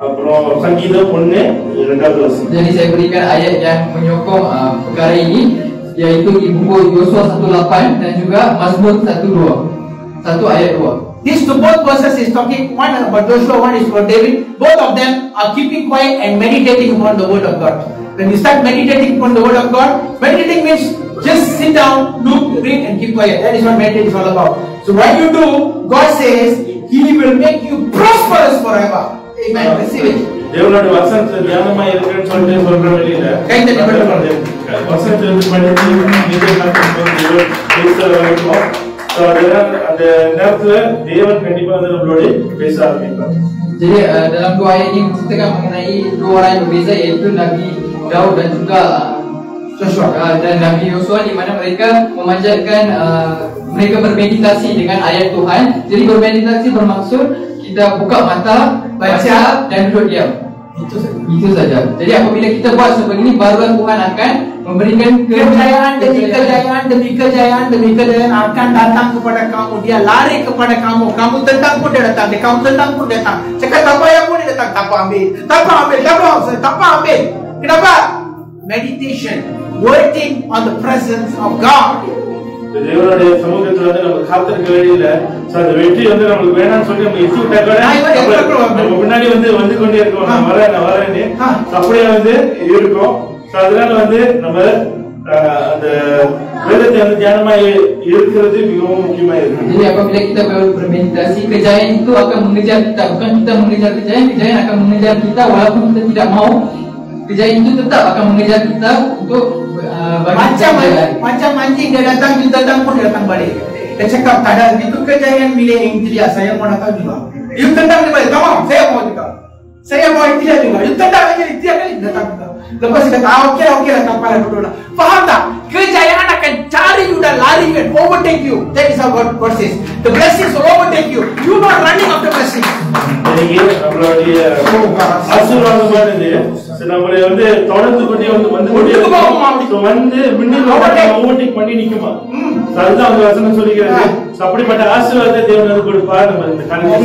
அப்புறம் சங்கீதம் 1:2 வசனம். Jadi saya berikan ayat yang menyokong perkara ini, yaitu di buku Yosua 1:8 dan juga Mazmur 1:2. 1 ayat 2. These two both verses is talking, one about Joshua, one is about David. Both of them are keeping quiet and meditating upon the word of God. When you start meditating upon the word of God, meditating means just sit down, look, read and keep quiet. That is what meditation is all about. So what you do, God says He will make you prosperous forever. Amen. Receive it. தேவனுடைய வசனத்தை தியானமா இருக்குன்னு சொல்லிட்டு சொல்ற வழியில வசனத்தை வந்து படிச்சு அந்த நேரத்துல தேவன் கண்டிப்பா வந்து நம்மளோட பேச ஆரம்பிப்பார். Jadi dalam dua ayat ini menceritakan mengenai dua orang yang berbeza, yaitu Nabi Daud dan juga Joshua dan Nabi Yosua, di mana mereka memanjatkan mereka bermeditasi dengan ayat Tuhan. Jadi bermeditasi bermaksud kita buka mata, baca dan duduk diam. Itu saja. Jadi apabila kita buat sebegini, barulah Tuhan akan memberikan kejayaan demi kejayaan demi kejayaan demi kejayaan akan datang kepada kamu. Dia lari kepada kamu. Kamu tendang pun dia datang. Kamu tendang pun dia datang. Cakap tak payah pun dia datang. Tak apa ambil. Tak apa ambil. Tak apa ambil. Kenapa? Meditation, waiting on the presence of God. தேவனுடைய சமூகத்துல வந்து நம்ம காத்திருக்க வேண்டியல அந்த வெற்றி வந்து நமக்கு வேணாம்னு சொல்லி நம்ம எத்தி விட்டாக்க நம்ம முன்னாடி வந்து கொண்டே இருக்கோம். நான் வரேன்னு அப்படியே வந்து இருக்கும். அதனால வந்து நம்ம அந்த வேதத்தை வந்து தியானமா இருக்கிறது மிகவும் முக்கியமா இருக்கு. Jadi apabila kita bermeditasi, kejayaan itu akan mengejar kita, bukan kita mengejar kejayaan. Kejayaan akan mengejar kita walaupun kita tidak mau. Kejayaan itu tetap akan mengejar kita untuk macam anjing dia datang, dia datang pun dia datang balik. Dia cakap tak ada, itu kejayaan milik India. Saya mau datang juga. You tendang dia balik. Tamam, saya mau juga. Saya mau India juga. You tendang aja India kali datang juga. Lepas dia kata, okey lah, kapal duduk lah. Faham tak? Kejayaan akan cari you dan lari and overtake you. That is how God says. The blessings will overtake you. You not running after blessings. Jadi நம்மளுடைய ஆசீர்வாதமானது நம்மளை வந்து தொடர்ந்து கொண்டே வந்து ஓவர்டேக் பண்ணி நிக்குமா? அதுதான் அந்த வசனம் சொல்லிக்கிறது. அப்படிப்பட்ட ஆசீர்வாதத்தை தேவன் வந்து கொடுப்பார். நம்ம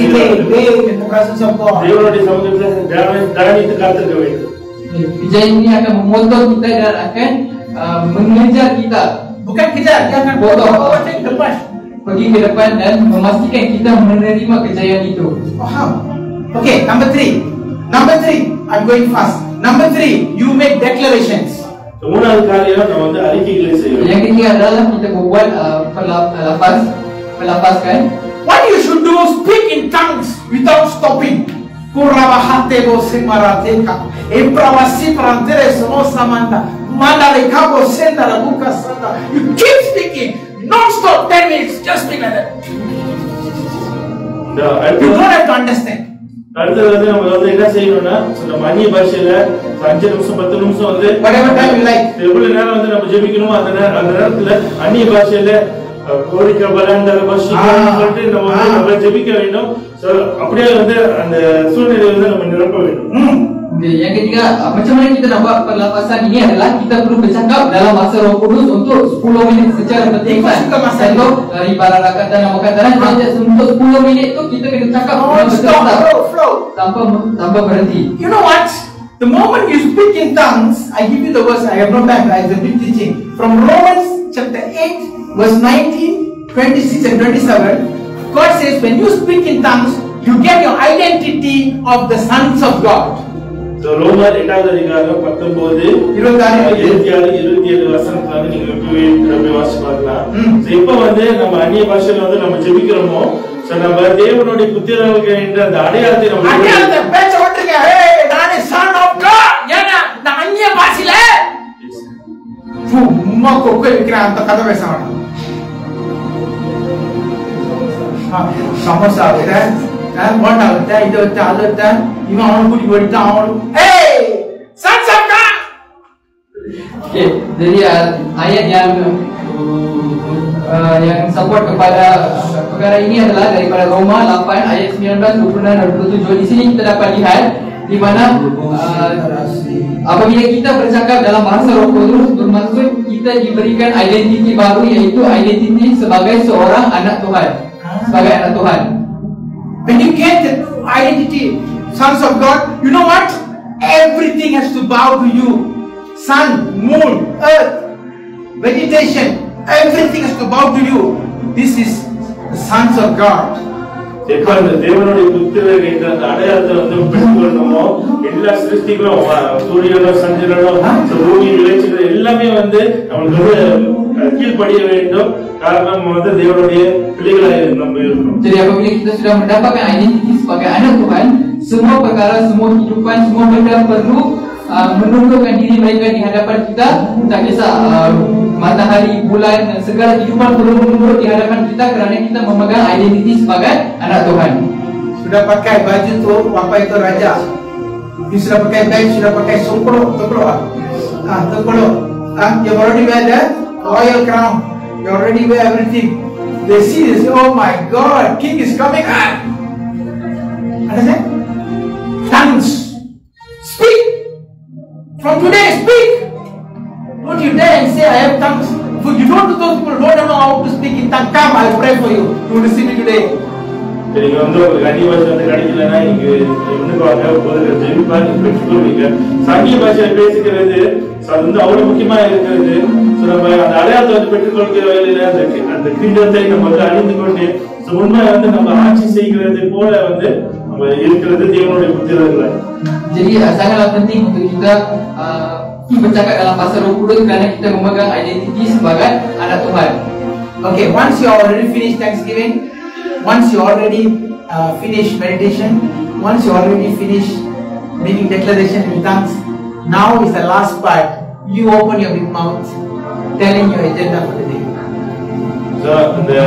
இந்த தேவனுடைய சமூகத்தில் தியானித்து காத்திருக்க வேண்டும். Kejayaan ini akan memotong kita dan akan mengejar kita. Bukan kejar, dia akan overtake depan. Pergi ke depan dan memastikan kita menerima kejayaan itu. Faham? Okay, number 3. I'm going fast. Number 3, you make declarations. மூணாவது காரியம் நம்ம வந்து அறிக்கைகளை செய்யணும். Yang ketiga adalah kita membuat melafazkan. What you should do, speak in tongues without stopping. Kurabahate bosimarateka. Emprawasi prantere somosamanda. Mandaleka bosenda rabuka sanda. You keep speaking. Non-stop 10 minutes. Just speak like that. You don't have to understand. அடுத்தது வந்து நம்ம வந்து என்ன செய்யணும்னா நம்ம அந்நிய பாஷையில 5 நிமிஷம் 10 நிமிஷம் வந்து whatever time you like, எவ்வளவு நேரம் வந்து நம்ம ஜெபிக்கணுமோ அந்த நேரத்துல அந்நிய பாஷையில கோரிக்கை பலண்டர பாஷை சொல்லிட்டு நம்ம ஜெபிக்க வேண்டும். அப்படியே வந்து அந்த சூழ்நிலையை வந்து நம்ம நிரப்ப வேண்டும். Yang ketiga, macam mana kita nak buat perlafasan ini adalah kita perlu bercakap dalam bahasa Roh Kudus untuk 10 minit secara bertepat. Contoh dari para rakatan nama kataran untuk 10 minit itu kita kena cakap tanpa berhenti. You know what? The moment you speak in tongues, I give you the verse. I have no time. I have been teaching from Romans chapter 8, verse 19, 26 and 27. God says when you speak in tongues, you get your identity of the sons of God. ரோமர் 8வது அதிகாரம் 19 26 வசனத்துல வந்து நீங்க போய் வாசிச்சு பார்க்கலாம். இப்போ வந்து நம்ம அந்நிய பாஷையில வந்து நம்ம ஜெபிக்கிறோமோ, சோ நம்ம தேவனுடைய புத்திரர்கள் என்ற அந்த அடையாளத்தை நம்ம பேச்ச விட்டுருங்க. ஏய் நானே son of God. ஏன்னா நான் அந்நிய பாஷையில சும்மா கொக்கை விக்கிறேன் அந்த கதை பேச வேணாம். சமோசா விக்கிறேன், போண்டா விட்டேன், இதை விட்டேன், அதை விட்டேன், இவன் அவனை கூட்டி போயிட்டான், அவனும் hey sons of God. Okay, jadi ayat yang support kepada perkara ini adalah daripada Roma 8 ayat 19, 26 dan 27. Di sini kita dapat lihat di mana apabila kita bercakap dalam bahasa Roh Kudus, bermaksud kita diberikan identiti baru, yaitu identiti sebagai seorang anak Tuhan, sebagai anak Tuhan. When you get the identity, sons of God, you know what? Everything has to bow to you. Sun, moon, earth, vegetation, everything has to bow to you. This is the sons of God. தேவனுடைய புத்திரர்கள் என்ற அந்த அடையாளத்தை வந்து பெற்றுக்கொள்ளணுமோ, எல்லா சிருஷ்டிகளும் சூரியனும் சந்திரனும் பூமி விளைச்சல் எல்லாமே வந்து நம்மளுக்கு கீழ்ப்படிய வேண்டும். காரணம் வந்து தேவனுடைய பிள்ளைகளாக நம்ம இருக்கணும். Jadi apabila kita sudah mendapatkan identiti sebagai anak Tuhan, semua perkara, semua kehidupan, semua benda perlu menundukkan diri mereka di hadapan kita. Tak kisah matahari, bulan dan segala kehidupan perlu menunduk di hadapan kita kerana kita memegang identiti sebagai anak Tuhan. Sudah pakai baju tu, apa itu raja. You sudah pakai baju, sudah pakai toklo, you already wear the royal crown. You already wear everything. They see this, oh my God, king is coming. Understand? Tongues. Speak. From today, speak. Don't you dare and say I have tongues. If you don't do those people don't know how to speak in tongues, come, I'll pray for you. You will receive it today. நீங்க வந்து ஒரு அந்நிய பாஷை வந்து கிடைக்கலன்னா இங்க இன்னும் வாங்க ஒரு ஜெபிப்பா நீங்க பெற்றுக்கொள்வீங்க. சங்கிய பாஷையில பேசிக்கிறது அது வந்து அவ்வளவு முக்கியமா இருக்கிறது. நம்ம அந்த அடையாளத்தை வந்து பெற்றுக்கொள்கிற வேலையில அந்த கிரீடத்தை நம்ம வந்து அணிந்து கொண்டு உண்மை வந்து நம்ம ஆட்சி செய்கிறது போல வந்து நம்ம இருக்கிறது தேவனுடைய புத்திரர்கள். Jadi sangatlah penting untuk kita bercakap dalam bahasa Roh Kudus kerana kita memegang identiti sebagai anak Tuhan. Okay, once you already finished Thanksgiving, once you already finished meditation, once you already finished making declaration in tongues, now is the last part. You open your big mouth, telling your agenda for the day. So the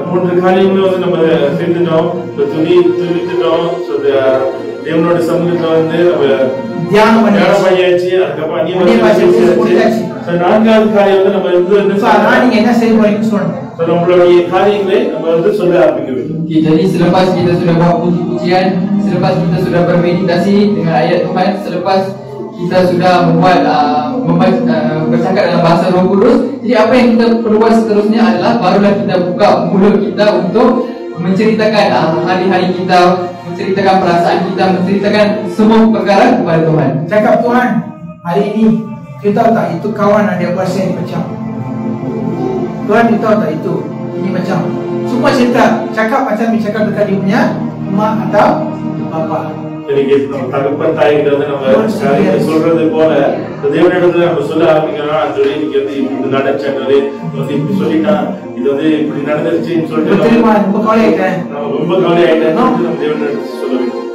மூன்று காரியங்களும் வந்து நம்ம செஞ்சுட்டோம், துணித்துட்டோம். So தேவனுடைய சமூகத்துல வந்து நம்ம தியானம் பண்ணியாச்சு. அதுக்கப்புறம் அந்நிய பாஷை பேசியாச்சு. So நான்காவது காரியம் வந்து நம்ம நீங்க என்ன செய்ய போறீங்கன்னு சொல்லுங்க. So நம்மளுடைய காரியங்களை நம்ம வந்து சொல்ல ஆரம்பிக்க வேண்டும். Jadi selepas kita sudah buat puji-pujian, selepas kita sudah bermeditasi dengan ayat Tuhan, selepas kita sudah membuat bercakap dalam bahasa Roh Kudus, jadi apa yang kita perlu buat seterusnya adalah barulah kita buka mulut kita untuk menceritakan hari-hari kita, menceritakan perasaan kita, menceritakan semua perkara kepada Tuhan. Cakap Tuhan, hari ini kita tahu tak itu kawan ada bahasa yang macam Tuhan, kita tahu tak itu ini macam semua cerita, cakap macam cakap dekat dia punya mak atau bapa. இன்னைக்கு நம்ம தகப்பன் தாய்கிட்ட வந்து நம்ம காரியத்தை சொல்றது போல தேவனிடத்துல நம்ம சொல்ல ஆரம்பிக்கிறோம். அது இன்னைக்கு வந்து இப்படி நடந்துச்சு, வந்து இப்படி சொல்லிட்டான், இது வந்து இப்படி நடந்துருச்சுன்னு சொல்லிட்டு ரொம்ப கவலை ஆயிட்டேன் நம்ம தேவனிடத்துல சொல்ல வேண்டும்.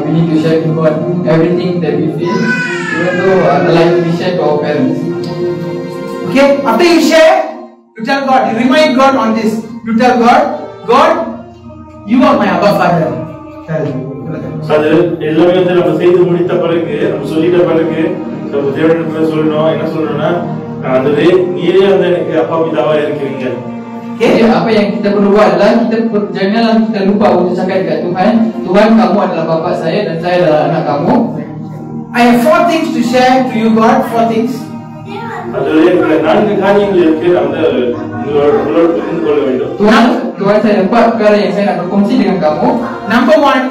We need to share to God everything that we feel, even though like we share to our parents. Okay, after you share, you tell God, you remind God on this. You tell God, God, you are my Abba Father. அது எல்லாமே வந்து நம்ம செய்து முடித்த பிறகு, நம்ம சொல்லிட்ட பிறகு நம்ம தேவனிடத்துல சொல்லணும். என்ன சொல்லணும்னா, ஆண்டவரே நீரே வந்து எனக்கு அப்பா பிதாவா இருக்கிறீங்க. Jadi apa yang kita perlu buat adalah janganlah kita lupa untuk cakap dekat Tuhan, Tuhan kamu adalah bapa saya dan saya adalah anak kamu. I have 4 things to share to you, God. 4 things. அதுல 4 காரியங்கள் இருக்கு. அந்த உங்களோட பகிர்ந்து கொள்ள வேண்டும். Tuhan saya ada 4 perkara yang saya nak berkongsi dengan kamu. Number 1,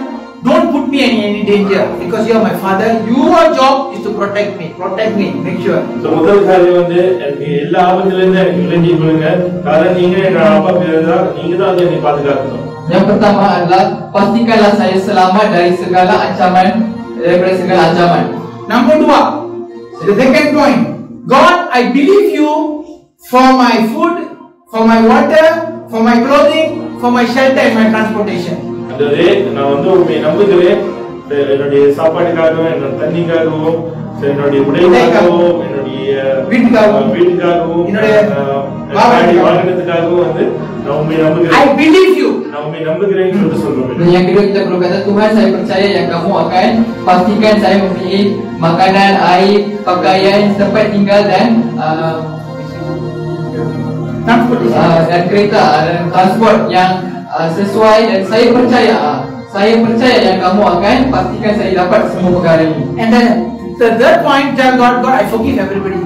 don't put me in any danger because you are my father. Your job is to protect me, make sure. So முதல் காரியம் வந்து எனக்கு எல்லா ஆபத்துல இருந்து எனக்கு விலகி கொள்ளுங்க. காரணம் நீங்க எங்க அப்பா பேருதா, நீங்க தான் என்னை பாதுகாக்கணும். Yang pertama adalah pastikanlah saya selamat dari segala ancaman, daripada segala ancaman. Number 2, the second point. God, I believe you for my food, for my water, for my clothing, for my shelter and my transportation. அதுவே நான் வந்து உண்மை நம்புகிறேன். என்னுடைய சாப்பாட்டுக்காகவும், என்னோட தண்ணிக்காகவும், என்னுடைய உடைக்காகவும், என்னுடைய வீட்டுக்காகவும், என்னுடைய வாகனத்துக்காகவும் வந்து நான் உண்மை நம்புகிறேன். I believe you. நான் உண்மை நம்புகிறேன் என்று சொல்றேன். Dan yang kedua kita perlu kata, Tuhan, saya percaya yang kamu akan pastikan saya mempunyai makanan, air, pakaian, tempat tinggal dan dan kereta dan transport yang sesuai, dan saya percaya yang kamu akan pastikan saya dapat semua perkara ini. And then the third point, tell God, I forgive everybody.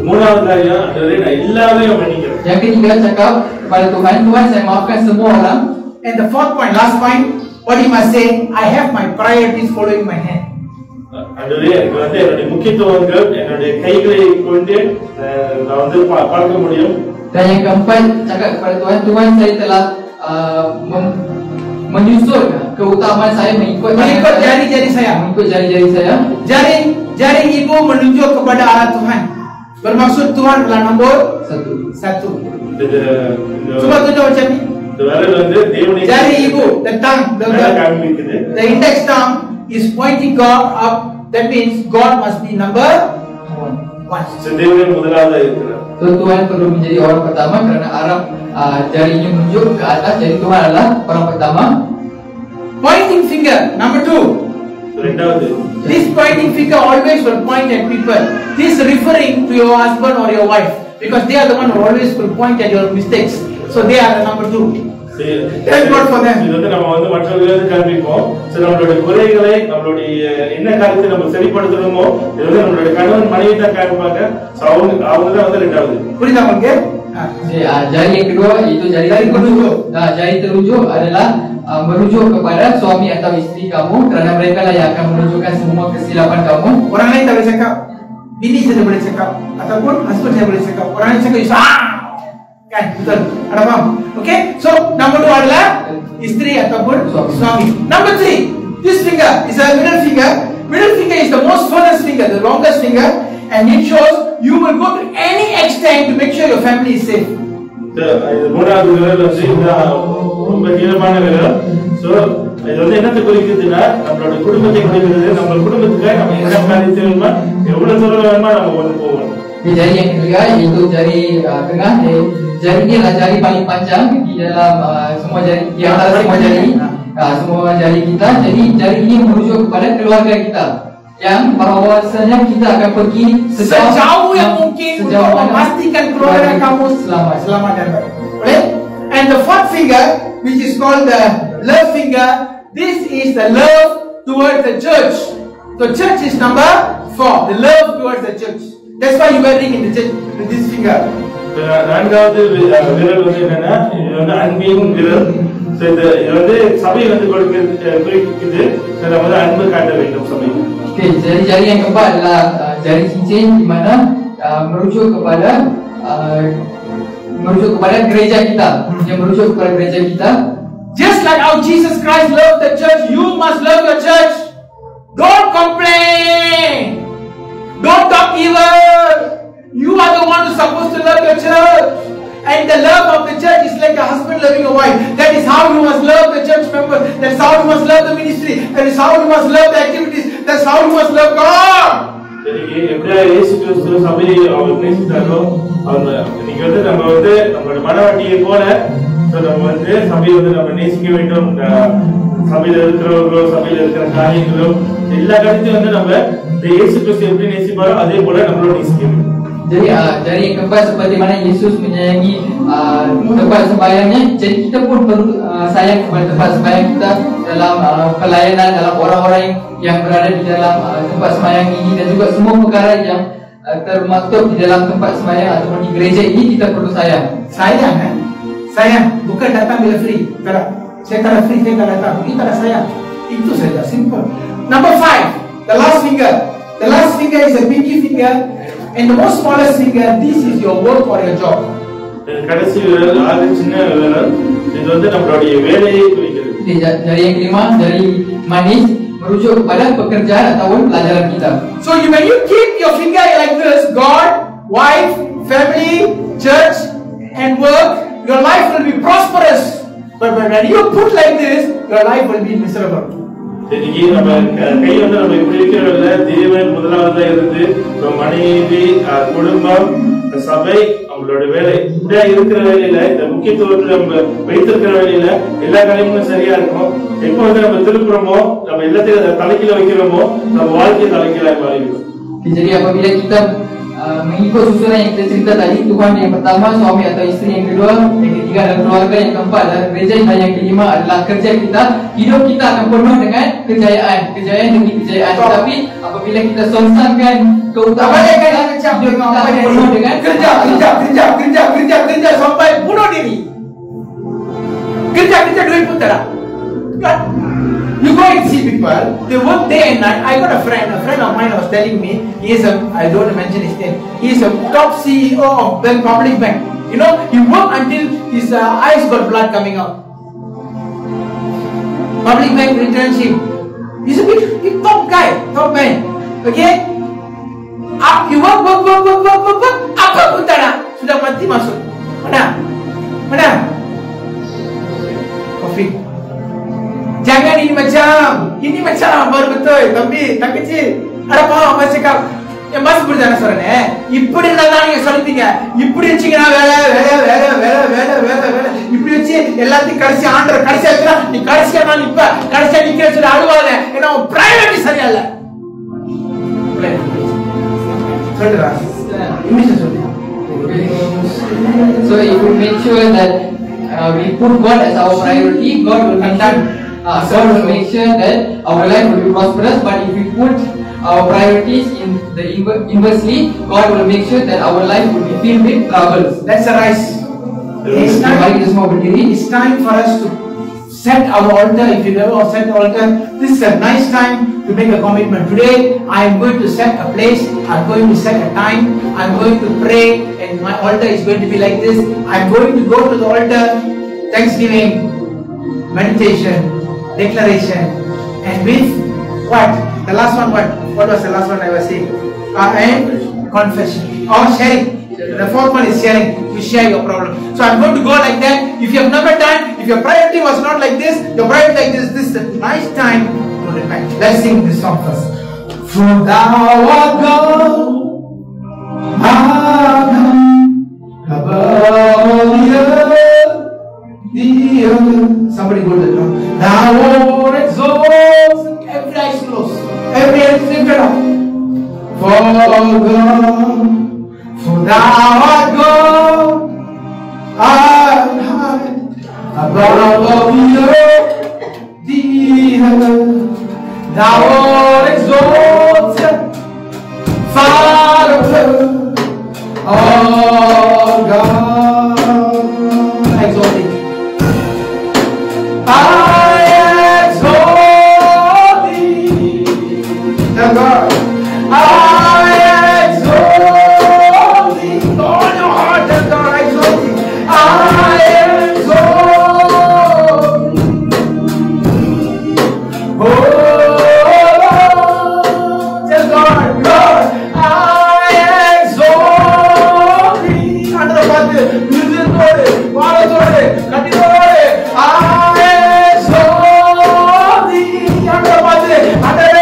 மூணாவது காரியம், அதுவே நான் எல்லாரையும் மன்னிக்கிறேன். Yang ketiga, cakap kepada Tuhan, Tuhan, saya maafkan semua orang. And the fourth point, last point, what he must say, I have my priorities following my hand. அதுவே எனக்கு வந்து என்னுடைய முக்கியத்துவங்கள் என்னுடைய கைகளை கொண்டு நான் வந்து பார்க்க முடியும். Dan yang keempat, cakap kepada Tuhan, Tuhan, saya telah menyusun keutamaan saya mengikut jari-jari saya. Mengikut jari-jari saya. Jari ibu menunjuk kepada arah Tuhan. Bermaksud Tuhan adalah nombor satu. Cuba tunjuk macam ni. Jari ibu, the tongue, the index tongue is pointing God up. That means God must be number 1. So Tuhan perlu menjadi orang pertama kerana arah jarinya menunjuk ke atas. Jadi Tuhan adalah orang pertama. Pointing finger, number 2. This pointing finger always will point at people. This is referring to your husband or your wife, because they are the one who always will point at your mistakes. So they are the number 2. Thank God for them. இது வந்து நம்ம வந்து மற்றவர்களுக்கு காண்பிப்போம். சோ நம்மளுடைய குறைகளை, நம்மளுடைய என்ன காரியத்தை நம்ம சரிப்படுத்தணுமோ, இது வந்து நம்மளுடைய கணவன் மனைவி தான் காண்பாங்க. சோ அவங்க தான் வந்து இரண்டாவது. புரியுதா உங்களுக்கு? Jari yang kedua itu jari telunjuk. Jari telunjuk adalah merujuk kepada suami atau isteri kamu, kerana mereka lah yang akan menunjukkan semua kesilapan kamu. Orang lain tak boleh cakap, bini saja boleh cakap, ataupun husband saja boleh cakap. Orang lain cakap, kan, betul. Ada faham? Okay, so number 2 adalah isteri ataupun suami. Number 3, this finger is a middle finger. Middle finger is the most furthest finger, the longest finger, and it shows you will go to any extent to make sure your family is safe. மூணாவது விரல் வந்து ரொம்ப கீழமான விரல். சோ இது வந்து என்னத்தை குறிக்குதுன்னா, நம்மளோட குடும்பத்தை குறிக்கிறது. நம்ம குடும்பத்துக்கு நம்ம என்ன காரியம் செய்யணுமா, எவ்வளவு தூரம் வேணுமா நம்ம கொண்டு போவோம். Jari yang ketiga iaitu jari tengah. Jari ini adalah jari paling panjang di dalam semua jari, di antara semua jari kita. Jadi jari ini merujuk kepada keluarga kita, yang bahawasanya kita akan pergi sejauh yang mungkin untuk memastikan keluarga kamu selamat dan baik. Boleh? And the fourth finger, which is called the love finger, this is the love towards the church. The church is number 4, the love towards the church. That's why you are wearing in the church with this finger. நான்காவது விரல் வந்து என்னன்னா, இது வந்து அன்பின் விரல். சோ இது வந்து சபை வந்து குறிக்குது. நம்ம வந்து அன்பு காட்ட வேண்டும் சபை. Okay, jari-jari yang keempat adalah jari cincin, di mana merujuk kepada gereja kita. Yang merujuk kepada gereja kita. Just like how Jesus Christ loved the church, you must love your church. Don't complain. Don't talk evil. You are the one who's supposed to love your church. And the love of the church is like a husband loving a wife. That is how you must love the church members. That's how you must love the ministry. That is how you must love the activities. That's how you must love God. சரிங்க, எப்படியா இயேசு கிறிஸ்து சபையை அவர் நேசித்தாரோ, நீங்க வந்து நம்ம வந்து நம்மளோட மனவாட்டியை போல நம்ம வந்து சபையை வந்து நம்ம நேசிக்க வேண்டும். சபையில இருக்கிறவர்களோ, சபையில இருக்கிற காரியங்களோ, எல்லா காரியத்தையும் வந்து நம்ம இயேசு கிறிஸ்து எப்படி நேசிப்பாரோ அதே போல நம்மளோட நேசிக்க வேண்டும். Jadi jari yang keempat seperti mana Yesus menyayangi tempat sembahyangnya, jadi kita pun perlu sayang kepada tempat sembahyang kita dalam pelayanan, dalam orang-orang yang berada di dalam tempat sembahyang ini, dan juga semua perkara yang termaktub di dalam tempat sembahyang ataupun di gereja ini kita perlu sayang. Sayang, bukan datang bila free. Kalau saya tak free, saya tak datang. Ini tak sayang. Itu saja, simple. Number 5, the last finger. The last finger is a pinky finger, and the most smallest finger. This is your work or your job. கடைசி விரல் ஆறு சின்ன விரல் இது வந்து நம்மளுடைய வேலையை குறிக்கிறது. Jari yang kelima, jari manis merujuk kepada pekerjaan ataupun pelajaran kita. So when you keep your finger like this, God, wife, family, church, and work, your life will be prosperous. But when you put like this, your life will be miserable. இன்னைக்கு நம்ம கை வந்து நம்ம இப்படி இருக்கிறவங்கள தேவன் முதலாவதா இருந்து மனைவி, குடும்பம், சபை, நம்மளோட வேலை இப்படியா இருக்கிற வேலையில இந்த முக்கியத்துவத்துல நம்ம வைத்திருக்கிற வேலையில எல்லா காரியமும் சரியா இருக்கும். எப்போ வந்து நம்ம திருப்புறமோ, நம்ம எல்லாத்தையும் தலைக்கீழ வைக்கிறோமோ, நம்ம வாழ்க்கையை தலைக்கீழ மாறிடும். Jadi apabila kita mengikut susunan yang kita cerita tadi, Tuhan yang pertama, suami atau isteri yang kedua, yang ketiga adalah keluarga, yang keempat adalah gereja, dan yang kelima adalah kerja kita. Hidup kita akan penuh dengan kejayaan demi kejayaan. Tetapi apabila kita sonsangkan keutamaan kita, hidup kita akan penuh dengan kerja sampai bunuh diri. Kerja duit pun tak ada. You go and see people, they work day and night. I got a friend of mine was telling me, I don't mention his name, he is a top CEO of public bank. You know, he worked until his eyes got blood coming out. Public bank internship. He's a big top guy, top man. Okay? You work. Apa pun tak ada. Sudah mati masuk. Mana? Covid. Jangan ini macam baru betul, tapi tak kecil. Ada paham apa cakap? Yang masuk berjalan soalnya. இப்படி இருந்தாலும் நீங்க சொல்லிட்டீங்க. இப்படி வச்சீங்கன்னா வேலை. இப்படி வச்சு எல்லாத்தையும் கடைசி ஆண்டர் கடைசியா இருக்கிறா. நீ கடைசியா நான் இப்ப கடைசியா நிக்கிற சொல்லி அழுவாத. ஏன்னா பிரைவேட் சரியா இல்ல. சொல்றா. இங்கிலீஷ்ல சொல்லு. So if we make sure that we put God as our priority, God will make sure that our life will be prosperous. But if we put our priorities in the inversely, God will make sure that our life will be filled with troubles. Let's arise. It's time for us to set our altar. If you never set the altar, this is a nice time to make a commitment. Today, I am going to set a place. I am going to set a time. I am going to pray, and my altar is going to be like this. I am going to go to the altar, thanksgiving, meditation, declaration, and with what? The last one, what was the last one I was saying? And confession or sharing. The fourth one is sharing. You share your problem. So I'm going to go like that. If you have never done, if your priority was not like this, your priority like this is a nice time to repent. Let's sing this song first. For thou art God, above the earth. Somebody go to the drum. Thou art exalted. Every eye is closed. Every eye is lifted up. For God, for thou art God, high above the earth. Thou art exalted, far above all God. Exalt Thee. I exalt Thee, the God. I exalt Thee. All your heart, the God, I exalt Thee. I exalt Thee. Oh Lord, the God, Lord, I exalt Thee. Under the Father, music Lord, Father Lord, continue Lord. I exalt Thee. Under the Father, under the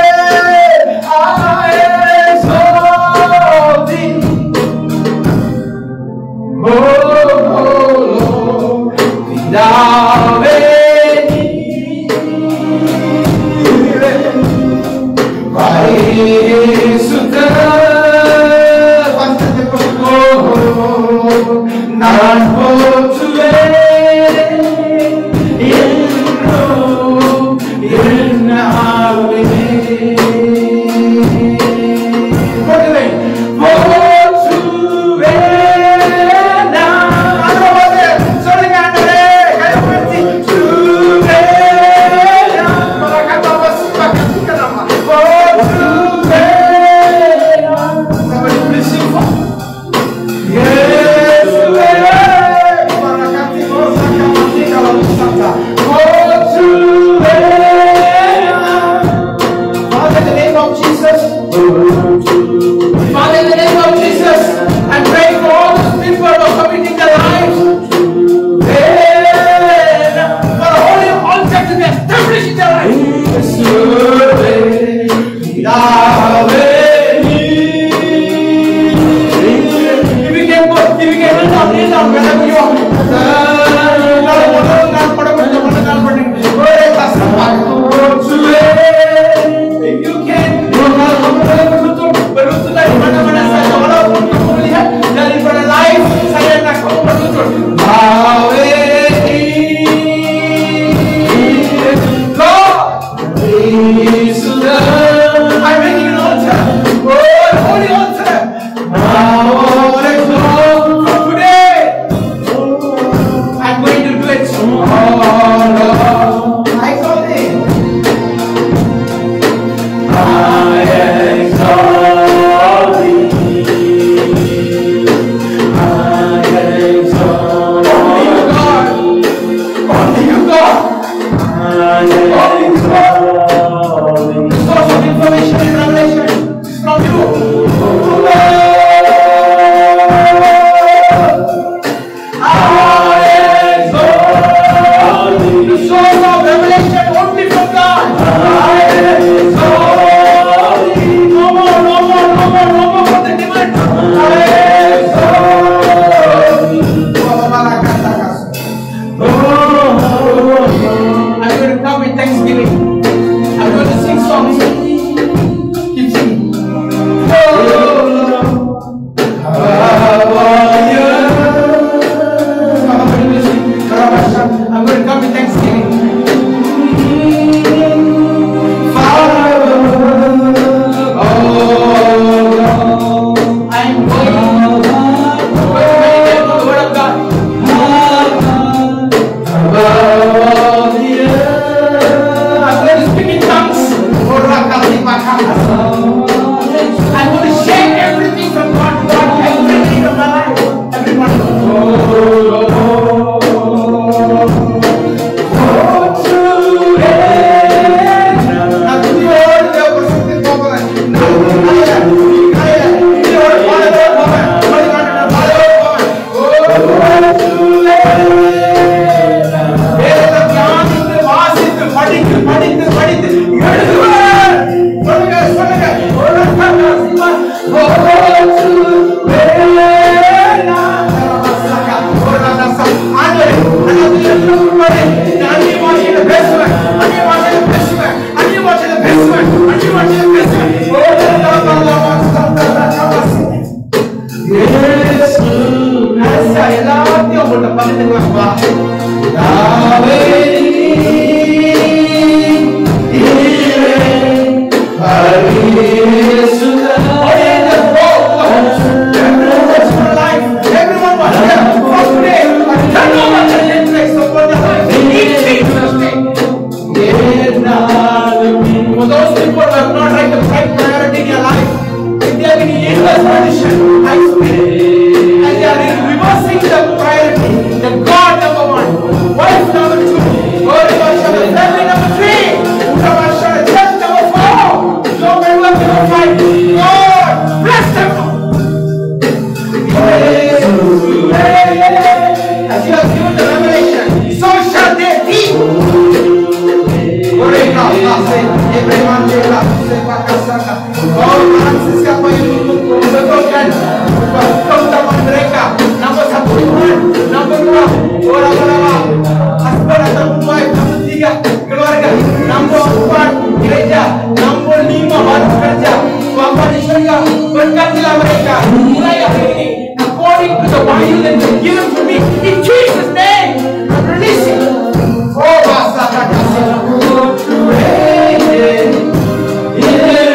Yeah.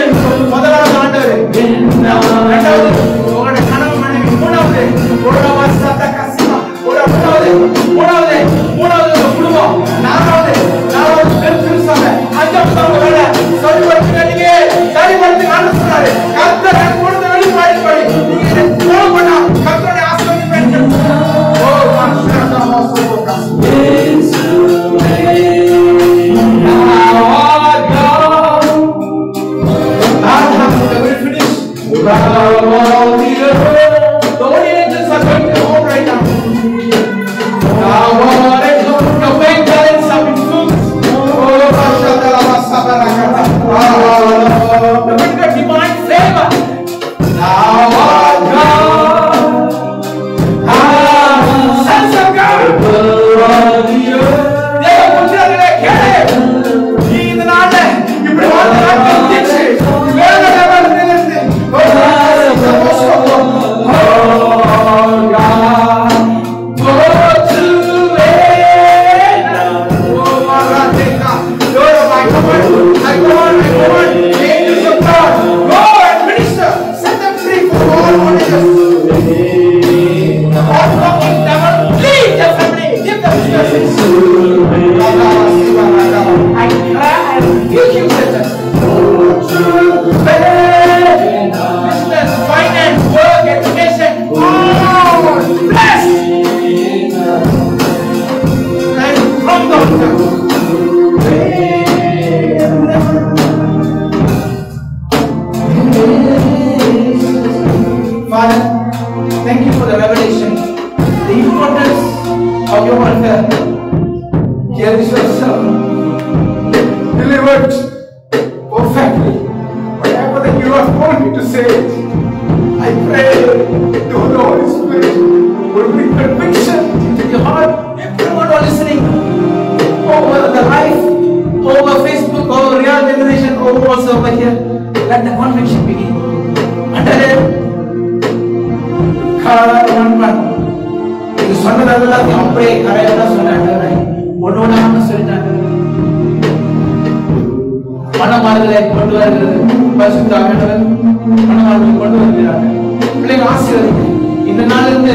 Angels of God, go and minister. Set them free from all bondages. All walking devil, leave their family, leave their businesses. I cry, I rebuke you, Satan. Business, finance, work, education, all blessed. And from God. Father, thank you for the revelation, the importance of your welfare. Here is your son, delivered perfectly whatever that you have told me to say. I pray the Holy Spirit will bring conviction to your heart. Everyone who is listening over the life, over Facebook, over Real Generation, over also over here, let the conviction begin. Under it, இது சொன்னதெல்லாம் அப்படியே கரையெல்லாம் சொன்னாங்க. ஒன்னொன்னா சொல்லிட்டாங்க. மனமாறுதலை கொண்டு வருகிறது. பரிசுத்த ஆவியானவர் மனமாறுதலை கொண்டு வருகிறார்கள். பிள்ளைகள் ஆசீர்வதிங்க. இந்த நாளிலிருந்து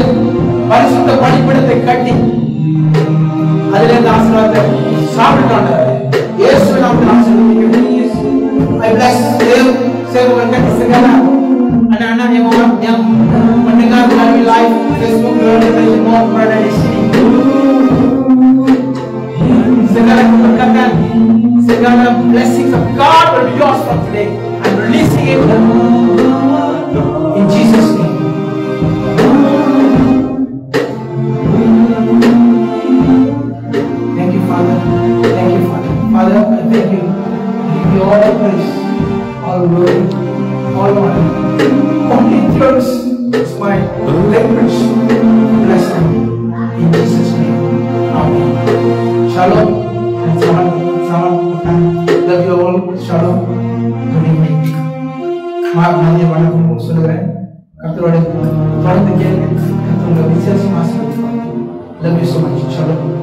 பரிசுத்த பலிபீடத்தை கட்டி அதிலிருந்து ஆசீர்வாதத்தை சாப்பிட்டாங்க. இயேசு நாமத்தில் ஆசீர்வதிக்கிறேன். I bless them. Saya berkat segala anak-anak yang mendengar melalui live Facebook Revelation More berada di sini. Segala keberkatan, segala blessings of God will be yours from today. I'm releasing it in Jesus' name. Thank you, Father. Thank you, Father. Father, I thank you. I give you all the praise, all glory, all honor. Only through my language. Bless them in Jesus' name. Amen. Shalom and selamat petang. Love you all. Shalom. Good evening. Maaf nanti pada kumpul saudara. Katolik, kalau terjadi, katolik bisa semasa. Love you so much. Shalom.